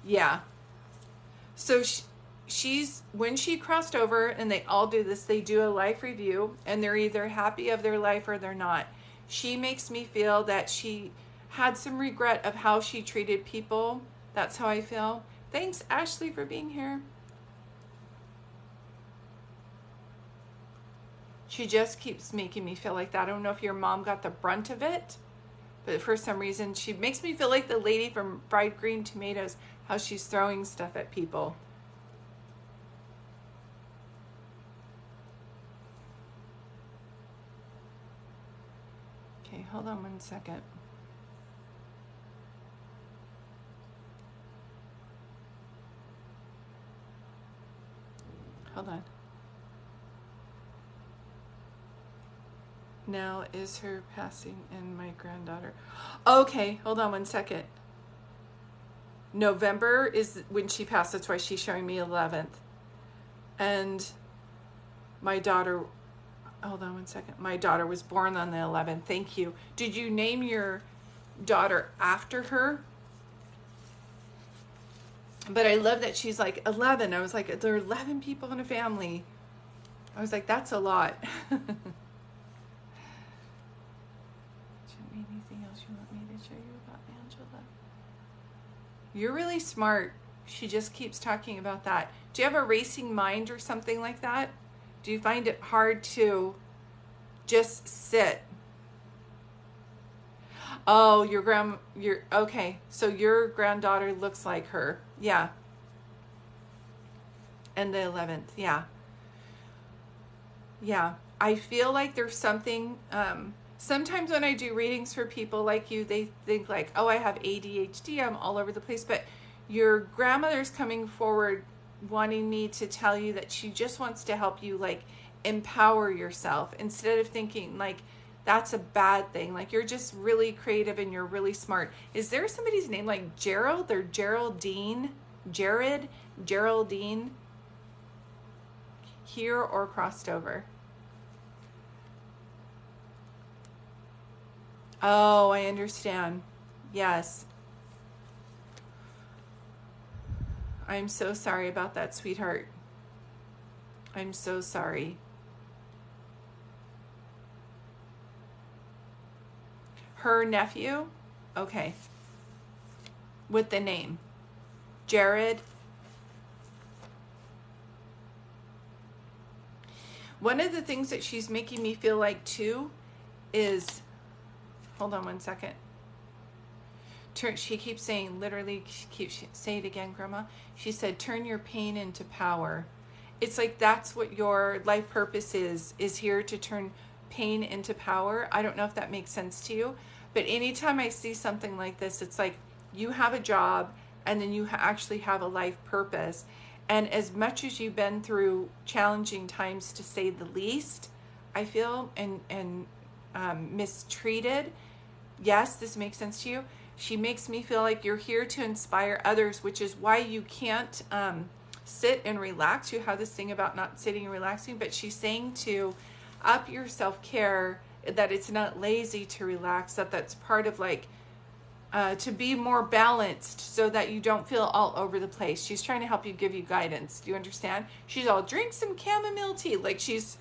Yeah. So she's, when she crossed over, and they all do this, they do a life review, and they're either happy of their life or they're not. She makes me feel that she had some regret of how she treated people. That's how I feel. Thanks, Ashley, for being here. She just keeps making me feel like that. I don't know if your mom got the brunt of it, but for some reason, she makes me feel like the lady from Fried Green Tomatoes, how she's throwing stuff at people. Okay, hold on one second. Hold on. Now is her passing and my granddaughter. Okay, hold on one second. November is when she passed. That's why she's showing me 11th. And my daughter, hold on one second. My daughter was born on the 11th. Thank you. Did you name your daughter after her? But I love that she's like 11. I was like, there are 11 people in a family. I was like, that's a lot. Anything else you want me to show you about Angela? You're really smart. She just keeps talking about that. Do you have a racing mind or something like that? Do you find it hard to just sit? Oh, okay. So your granddaughter looks like her. Yeah. And the 11th. Yeah. Yeah. I feel like there's something, sometimes when I do readings for people like you, they think like, oh, I have ADHD, I'm all over the place. But your grandmother's coming forward wanting me to tell you that she just wants to help you like empower yourself instead of thinking like that's a bad thing. Like you're just really creative and you're really smart. Is there somebody's name like Gerald or Geraldine? Geraldine? Here or crossed over? Oh, I understand. Yes. I'm so sorry about that, sweetheart. I'm so sorry. Her nephew? Okay. With the name. Jared. One of the things that she's making me feel like too is, hold on one second. She keeps saying, literally, say it again, Grandma. She said, turn your pain into power. It's like that's what your life purpose is here to turn pain into power. I don't know if that makes sense to you, but anytime I see something like this, it's like you have a job and then you actually have a life purpose. And as much as you've been through challenging times, to say the least, I feel, and mistreated, yes, this makes sense to you. She makes me feel like you're here to inspire others, which is why you can't sit and relax. You have this thing about not sitting and relaxing, but she's saying to up your self-care, that it's not lazy to relax, that's part of like to be more balanced so that you don't feel all over the place. She's trying to help you, give you guidance. Do you understand? She's all, drink some chamomile tea. Like she's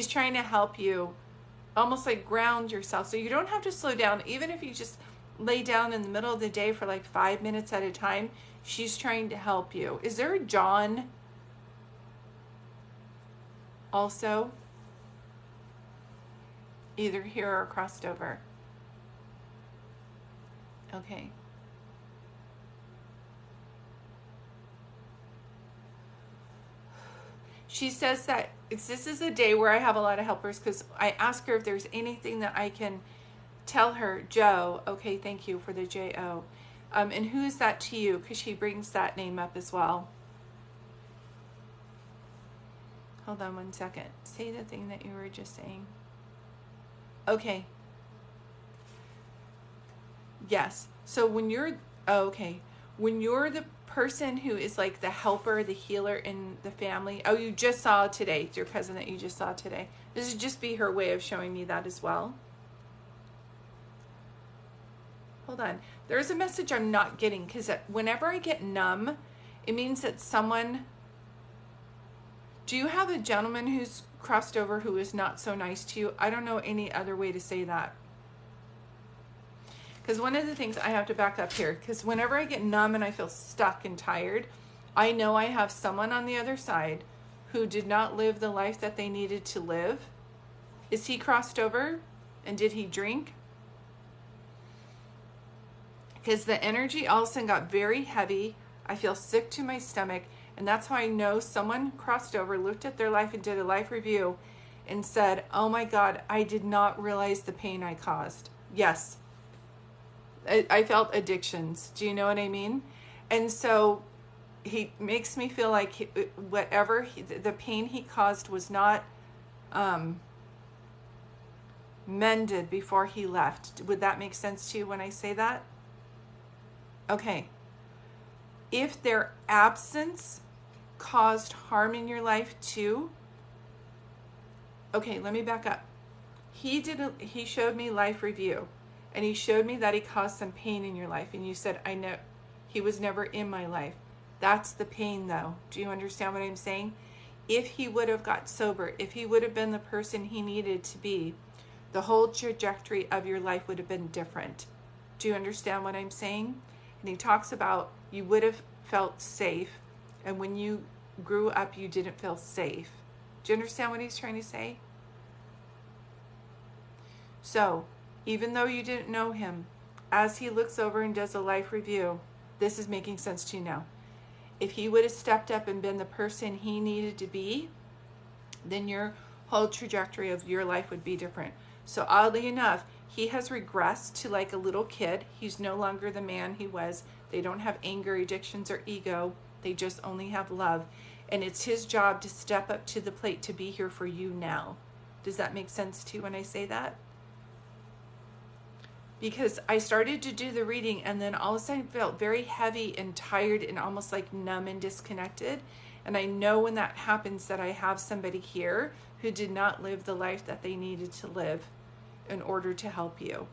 trying to help you almost like ground yourself so you don't have to slow down. Even if you just lay down in the middle of the day for like 5 minutes at a time, she's trying to help you. Is there a John also? Either here or crossed over. Okay. She says that this is a day where I have a lot of helpers because I ask her if there's anything that I can tell her. Joe. Okay, thank you for the J-O. And who is that to you? Because she brings that name up as well. Hold on one second. Say the thing that you were just saying. Okay. Yes. So when you're, when you're the person who is like the helper, the healer in the family. Oh, you just saw today, your cousin that you just saw today. This would just be her way of showing me that as well. Hold on. There's a message I'm not getting because whenever I get numb, it means that someone, do you have a gentleman who's crossed over who is not so nice to you? I don't know any other way to say that. Because one of the things I have to back up here, because whenever I get numb and I feel stuck and tired, I know I have someone on the other side who did not live the life that they needed to live. Is he crossed over? And did he drink? Because the energy all of a sudden got very heavy. I feel sick to my stomach. And that's how I know someone crossed over, looked at their life and did a life review and said, oh my God, I did not realize the pain I caused. Yes. I felt addictions. Do you know what I mean? And so he makes me feel like the pain he caused was not mended before he left. Would that make sense to you when I say that? Okay. If their absence caused harm in your life too, okay, let me back up. He showed me life review. And he showed me that he caused some pain in your life. And you said, I know he was never in my life. That's the pain though. Do you understand what I'm saying? If he would have got sober, if he would have been the person he needed to be, the whole trajectory of your life would have been different. Do you understand what I'm saying? And he talks about you would have felt safe. And when you grew up, you didn't feel safe. Do you understand what he's trying to say? So, even though you didn't know him, as he looks over and does a life review, this is making sense to you now. If he would have stepped up and been the person he needed to be, then your whole trajectory of your life would be different. So oddly enough, he has regressed to like a little kid. He's no longer the man he was. They don't have anger, addictions, or ego. They just only have love. And it's his job to step up to the plate to be here for you now. Does that make sense to you when I say that? Because I started to do the reading and then all of a sudden I felt very heavy and tired and almost like numb and disconnected. And I know when that happens that I have somebody here who did not live the life that they needed to live in order to help you.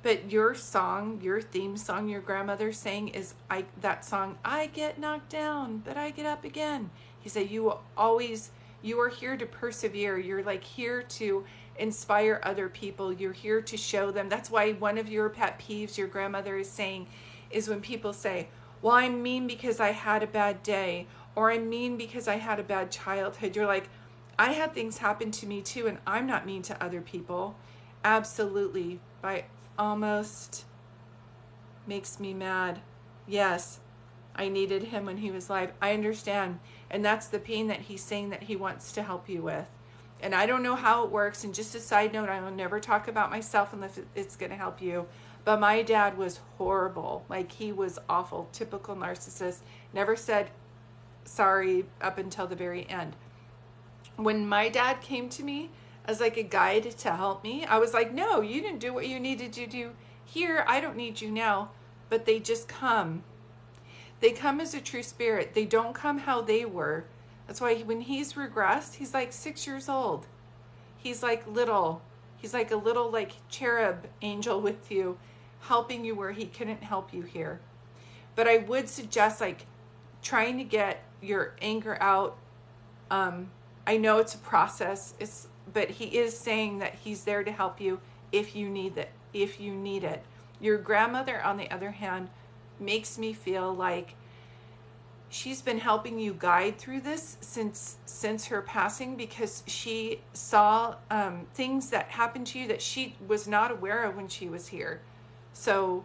But your song, your theme song, your grandmother sang is that song, I get knocked down, but I get up again. He said, you are here to persevere. You're like here to inspire other people. You're here to show them. That's why one of your pet peeves your grandmother is saying is when people say, well, I'm mean because I had a bad day, or I'm mean because I had a bad childhood. You're like, I had things happen to me too, and I'm not mean to other people. Absolutely. By almost makes me mad. Yes, I needed him when he was alive. I understand. And that's the pain that he's saying that he wants to help you with. And I don't know how it works. And just a side note, I will never talk about myself unless it's going to help you. But my dad was horrible. Like, he was awful. Typical narcissist. Never said sorry up until the very end. When my dad came to me as like a guide to help me, I was like, no, you didn't do what you needed to do here. I don't need you now. But they just come. They come as a true spirit. They don't come how they were. That's why when he's regressed, he's like 6 years old. He's like little. He's like a little like cherub angel with you, helping you where he couldn't help you here. But I would suggest like trying to get your anger out. I know it's a process, but he is saying that he's there to help you if you need it. If you need it. Your grandmother, on the other hand, makes me feel like she's been helping you guide through this since her passing, because she saw things that happened to you that she was not aware of when she was here. So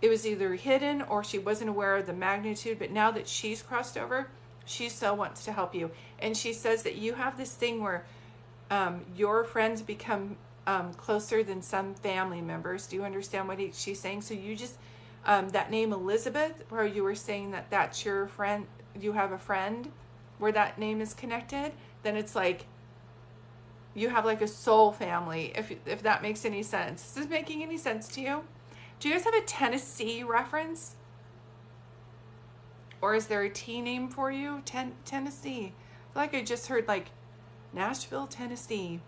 it was either hidden or she wasn't aware of the magnitude, but now that she's crossed over, she still wants to help you. And she says that you have this thing where your friends become closer than some family members. Do you understand what she's saying? So you just, that name Elizabeth, where you were saying that that's your friend, you have a friend where that name is connected, then it's like you have like a soul family, if that makes any sense. Is this making any sense to you? Do you guys have a Tennessee reference? Or is there a T name for you? Tennessee. I feel like I just heard like Nashville, Tennessee.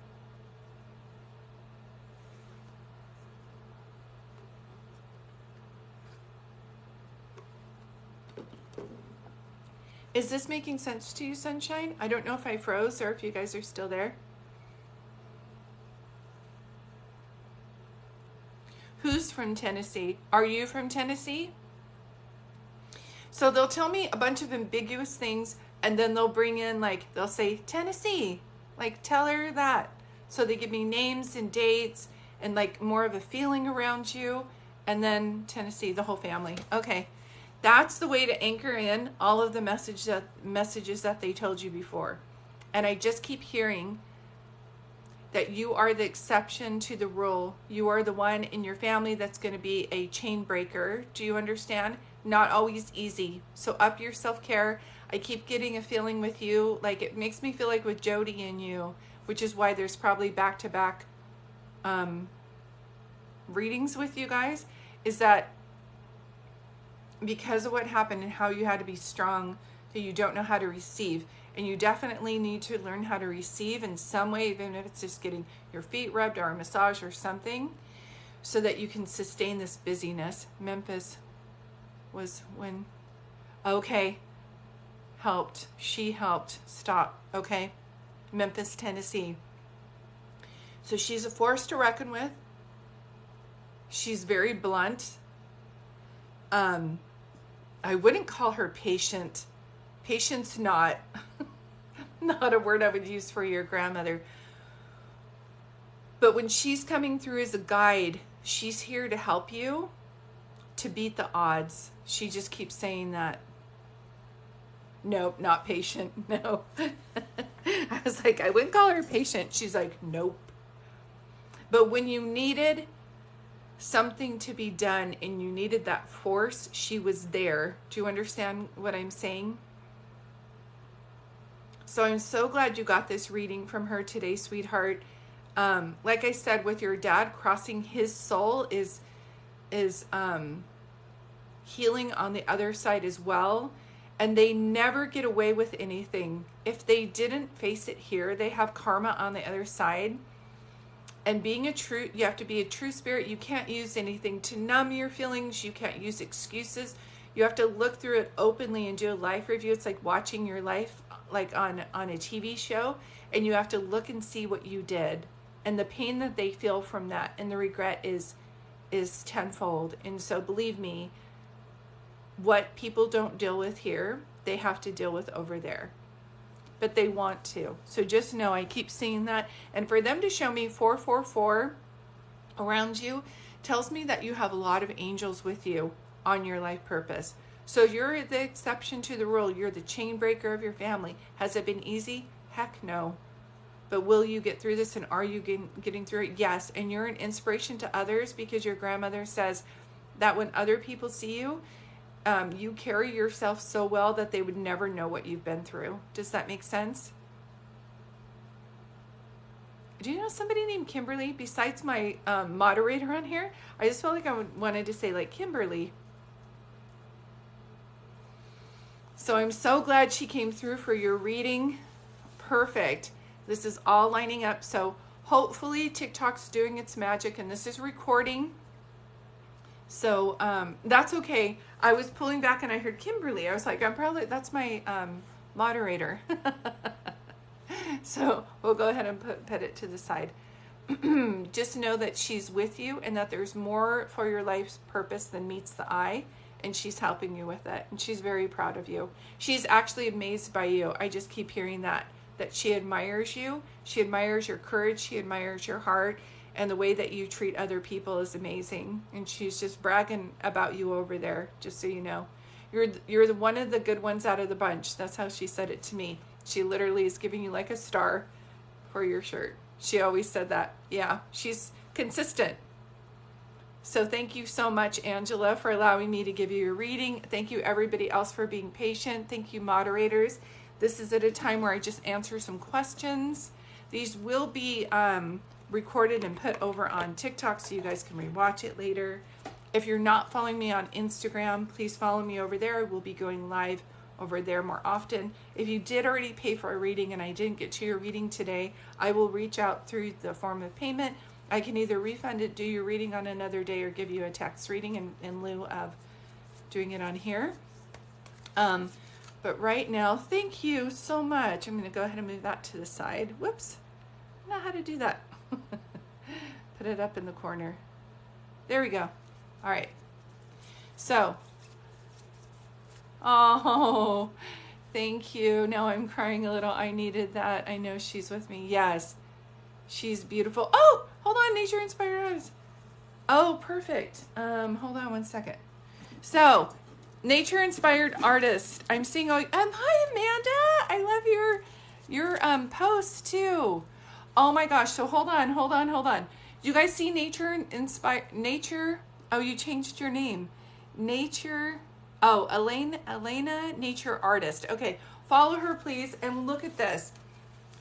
Is this making sense to you, Sunshine? I don't know if I froze or if you guys are still there. Who's from Tennessee? Are you from Tennessee? So they'll tell me a bunch of ambiguous things, and then they'll bring in, like, they'll say, Tennessee, like, tell her that. So they give me names and dates and, like, more of a feeling around you, and then Tennessee, the whole family. Okay, that's the way to anchor in all of the messages that they told you before. And I just keep hearing that you are the exception to the rule. You are the one in your family that's going to be a chain breaker. Do you understand? Not always easy. So up your self-care. I keep getting a feeling with you, like it makes me feel like with Jody and you, which is why there's probably back-to-back readings with you guys, is that because of what happened and how you had to be strong, that you don't know how to receive. And you definitely need to learn how to receive in some way, even if it's just getting your feet rubbed or a massage or something, so that you can sustain this busyness. Memphis was when, okay, helped. She helped. Stop. Okay. Memphis, Tennessee. So she's a force to reckon with. She's very blunt. I wouldn't call her patient. Patience, not a word I would use for your grandmother. But when she's coming through as a guide, she's here to help you to beat the odds. She just keeps saying that. Nope, not patient. No. I was like, I wouldn't call her patient. She's like, nope. But when you needed something to be done and you needed that force, she was there. Do you understand what I'm saying? So I'm so glad you got this reading from her today, sweetheart. Like I said, with your dad crossing, his soul is healing on the other side as well. And they never get away with anything. If they didn't face it here, they have karma on the other side. And being you have to be a true spirit. You can't use anything to numb your feelings. You can't use excuses. You have to look through it openly and do a life review. It's like watching your life like on a TV show, and you have to look and see what you did and the pain that they feel from that, and the regret is tenfold. And so believe me, what people don't deal with here, they have to deal with over there. But they want to. So just know, I keep seeing that. And for them to show me 444 around you tells me that you have a lot of angels with you on your life purpose. So you're the exception to the rule. You're the chain breaker of your family. Has it been easy? Heck no. But will you get through this, and are you getting through it? Yes. And you're an inspiration to others, because your grandmother says that when other people see you, you carry yourself so well that they would never know what you've been through. Does that make sense? Do you know somebody named Kimberly besides my moderator on here? I just felt like I wanted to say like Kimberly. So I'm so glad she came through for your reading. Perfect. This is all lining up. So Hopefully TikTok's doing its magic, and this is recording. So that's okay. I was pulling back and I heard Kimberly. I was like, that's my moderator. So we'll go ahead and put it to the side. Just know that she's with you and that there's more for your life's purpose than meets the eye, and she's helping you with it, and she's very proud of you. She's actually amazed by you. I just keep hearing that she admires you. She admires your courage. She admires your heart, and the way that you treat other people is amazing. And she's just bragging about you over there, just so you know. You're one of the good ones out of the bunch. That's how she said it to me. She literally is giving you like a star for your shirt. She always said that. Yeah, she's consistent. So thank you so much, Angela, for allowing me to give you your reading. Thank you, everybody else, for being patient. Thank you, moderators. This is at a time where I just answer some questions. These will be recorded and put over on TikTok so you guys can rewatch it later. If you're not following me on Instagram, please follow me over there. I will be going live over there more often. If you did already pay for a reading and I didn't get to your reading today, I will reach out through the form of payment. I can either refund it, do your reading on another day, or give you a text reading in lieu of doing it on here. But right now, thank you so much. I'm going to go ahead and move that to the side. Whoops. I don't know how to do that. Put it up in the corner. There we go. All right. So, oh, thank you. Now I'm crying a little. I needed that. I know she's with me. Yes, she's beautiful. Oh, hold on. Nature Inspired Artist. Oh, perfect. Hold on one second. So, Nature Inspired Artist. I'm seeing all. Hi, Amanda. I love your post too. Oh my gosh. So hold on. You guys see Nature Inspired Nature? Oh, you changed your name. Nature. Oh, Elena Nature Artist. Okay, follow her please, and look at this.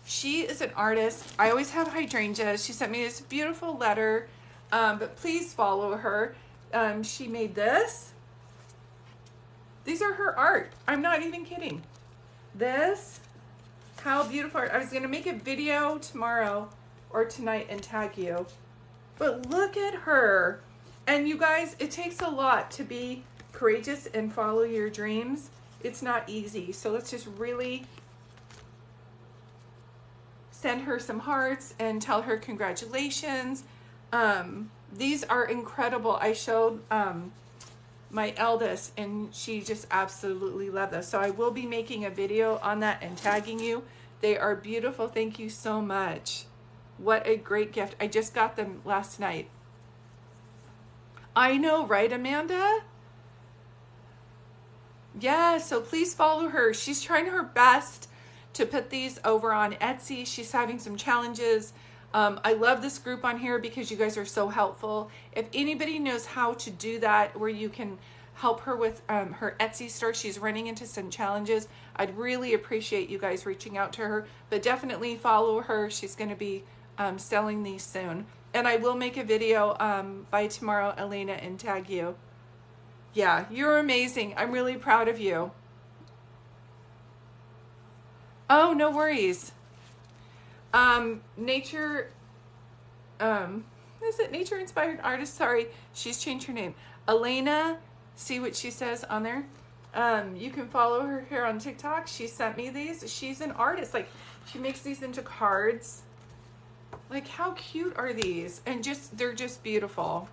She is an artist. I always have hydrangeas. She sent me this beautiful letter, but please follow her. She made this. These are her art. I'm not even kidding. This, how beautiful. I was going to make a video tomorrow or tonight and tag you, but look at her. And you guys, it takes a lot to be courageous and follow your dreams. It's not easy. So let's just really send her some hearts and tell her congratulations. These are incredible. I showed my eldest and she just absolutely loved this. So I will be making a video on that and tagging you. They are beautiful. Thank you so much. What a great gift. I just got them last night. I know, right, Amanda? Yeah, so please follow her. She's trying her best to put these over on Etsy. She's having some challenges. I love this group on here because you guys are so helpful. If anybody knows how to do that, where you can help her with her Etsy store, she's running into some challenges. I'd really appreciate you guys reaching out to her, but definitely follow her. She's going to be selling these soon. And I will make a video by tomorrow, Elena, and tag you. Yeah, you're amazing. I'm really proud of you. Oh, no worries. Nature, is it Nature Inspired Artist? Sorry, she's changed her name. Elena, see what she says on there? You can follow her here on TikTok. She sent me these. She's an artist. Like, she makes these into cards. Like, how cute are these? And they're just beautiful.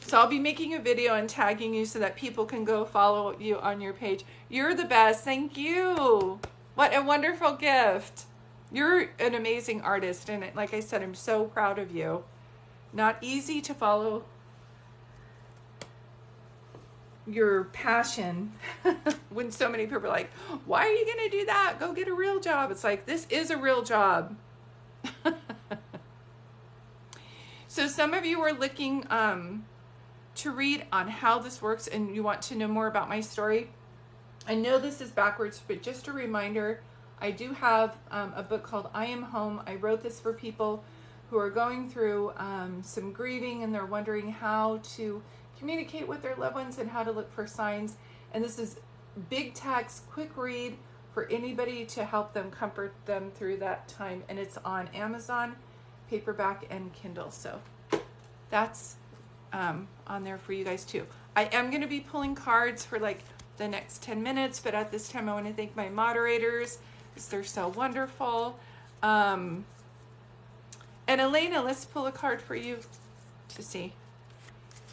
So I'll be making a video and tagging you so that people can go follow you on your page. You're the best. Thank you. What a wonderful gift. You're an amazing artist. And like I said, I'm so proud of you. Not easy to follow your passion when so many people are like, why are you going to do that? Go get a real job. It's like, this is a real job. So some of you are looking to read on how this works and you want to know more about my story. I know this is backwards, but just a reminder, I do have a book called I Am Home. I wrote this for people who are going through some grieving and they're wondering how to communicate with their loved ones and how to look for signs. And this is big text, quick read for anybody to help them, comfort them through that time. And it's on Amazon. paperback and Kindle. So that's on there for you guys too. I am going to be pulling cards for like the next 10 minutes, but at this time I want to thank my moderators because they're so wonderful. And Elena, let's pull a card for you to see.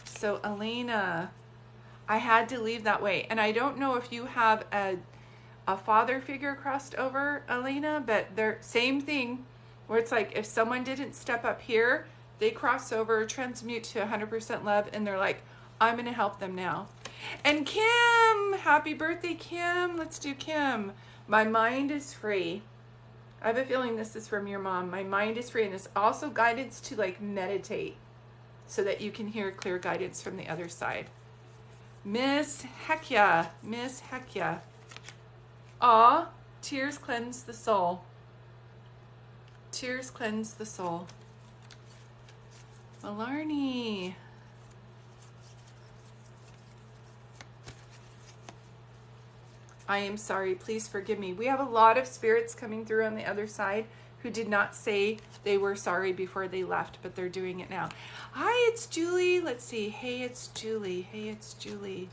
So Elena, I had to leave that way. And I don't know if you have a father figure crossed over, Elena, but they're same thing where it's like if someone didn't step up here, they cross over, transmute to 100% love, and they're like, I'm going to help them now. And Kim, happy birthday, Kim. Let's do Kim. My mind is free. I have a feeling this is from your mom. My mind is free, and it's also guidance to like meditate so that you can hear clear guidance from the other side. Miss Hekya, Miss Hekya. Aw, tears cleanse the soul. Tears cleanse the soul. Malarney. I am sorry, please forgive me. We have a lot of spirits coming through on the other side who did not say they were sorry before they left, but they're doing it now. Hi, it's Julie. Let's see. Hey, it's Julie. Hey, it's Julie.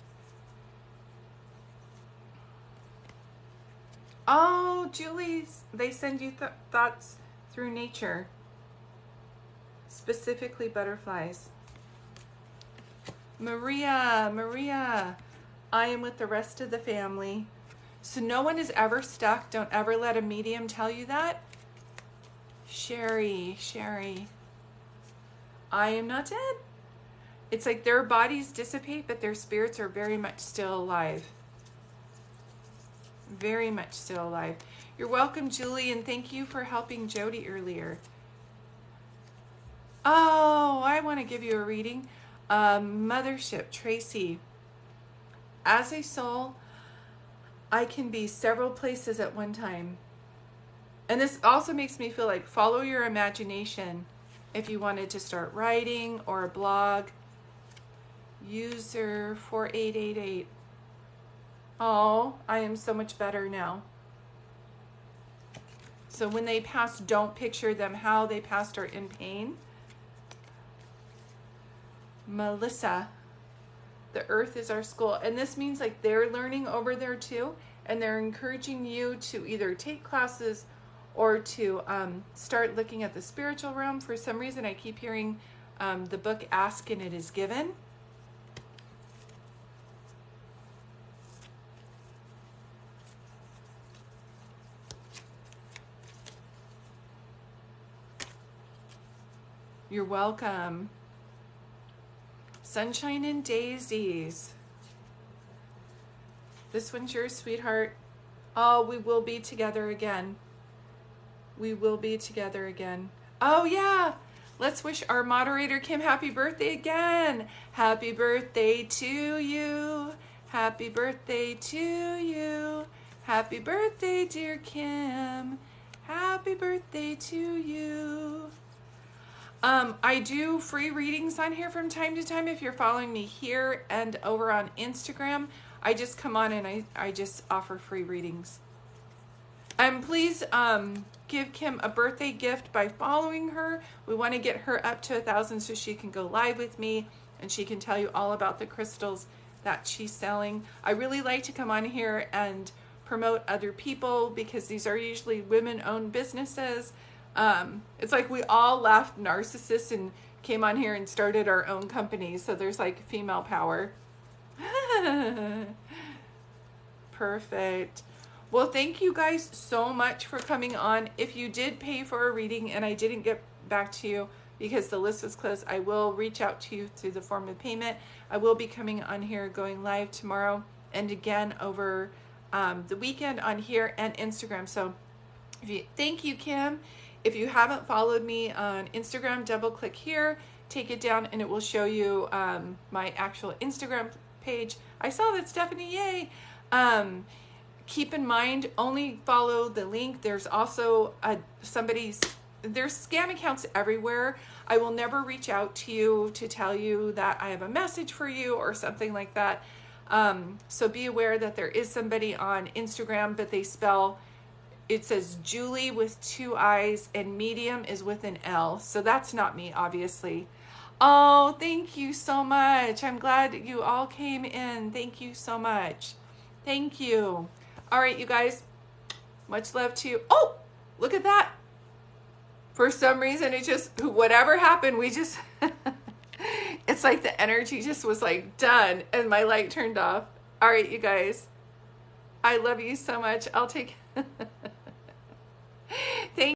Oh, Julie, they send you thoughts through nature, specifically butterflies. Maria, I am with the rest of the family. So no one is ever stuck. Don't ever let a medium tell you that. Sherry, I am not dead. It's like their bodies dissipate, but their spirits are very much still alive. Very much still alive. You're welcome, Julie, and thank you for helping Jody earlier. Oh, I want to give you a reading. Mothership, Tracy. As a soul, I can be several places at one time. And this also makes me feel like follow your imagination if you wanted to start writing or a blog. User 4888. Oh, I am so much better now. So when they pass, don't picture them how they passed or in pain. Melissa. The earth is our school. And this means like they're learning over there too. And they're encouraging you to either take classes or to start looking at the spiritual realm. For some reason, I keep hearing the book Ask and It Is Given. You're welcome. Sunshine and Daisies. This one's yours, sweetheart. Oh, we will be together again. We will be together again. Oh, yeah. Let's wish our moderator, Kim, happy birthday again. Happy birthday to you. Happy birthday to you. Happy birthday, dear Kim. Happy birthday to you. I do free readings on here from time to time. If you're following me here and over on Instagram, I just come on and I just offer free readings. And please give Kim a birthday gift by following her. We want to get her up to 1,000 so she can go live with me and she can tell you all about the crystals that she's selling. I really like to come on here and promote other people because these are usually women-owned businesses. It's like we all left narcissists and came on here and started our own companies. So there's like female power. Perfect. Well, thank you guys so much for coming on. If you did pay for a reading and I didn't get back to you because the list was closed, I will reach out to you through the form of payment. I will be coming on here, going live tomorrow and again over the weekend on here and Instagram. So thank you, Kim. If you haven't followed me on Instagram, double click here, take it down, and it will show you my actual Instagram page. I saw that, Stephanie, yay. Keep in mind, only follow the link. There's also there's scam accounts everywhere. I will never reach out to you to tell you that I have a message for you or something like that. So be aware that there is somebody on Instagram, but they spell it says Julie with 2 I's, and medium is with an L. So that's not me, obviously. Oh, thank you so much. I'm glad you all came in. Thank you so much. Thank you. All right, you guys, much love to you. Oh, look at that. For some reason, it just, whatever happened, we just, it's like the energy just was like done and my light turned off. All right, you guys, I love you so much. I'll take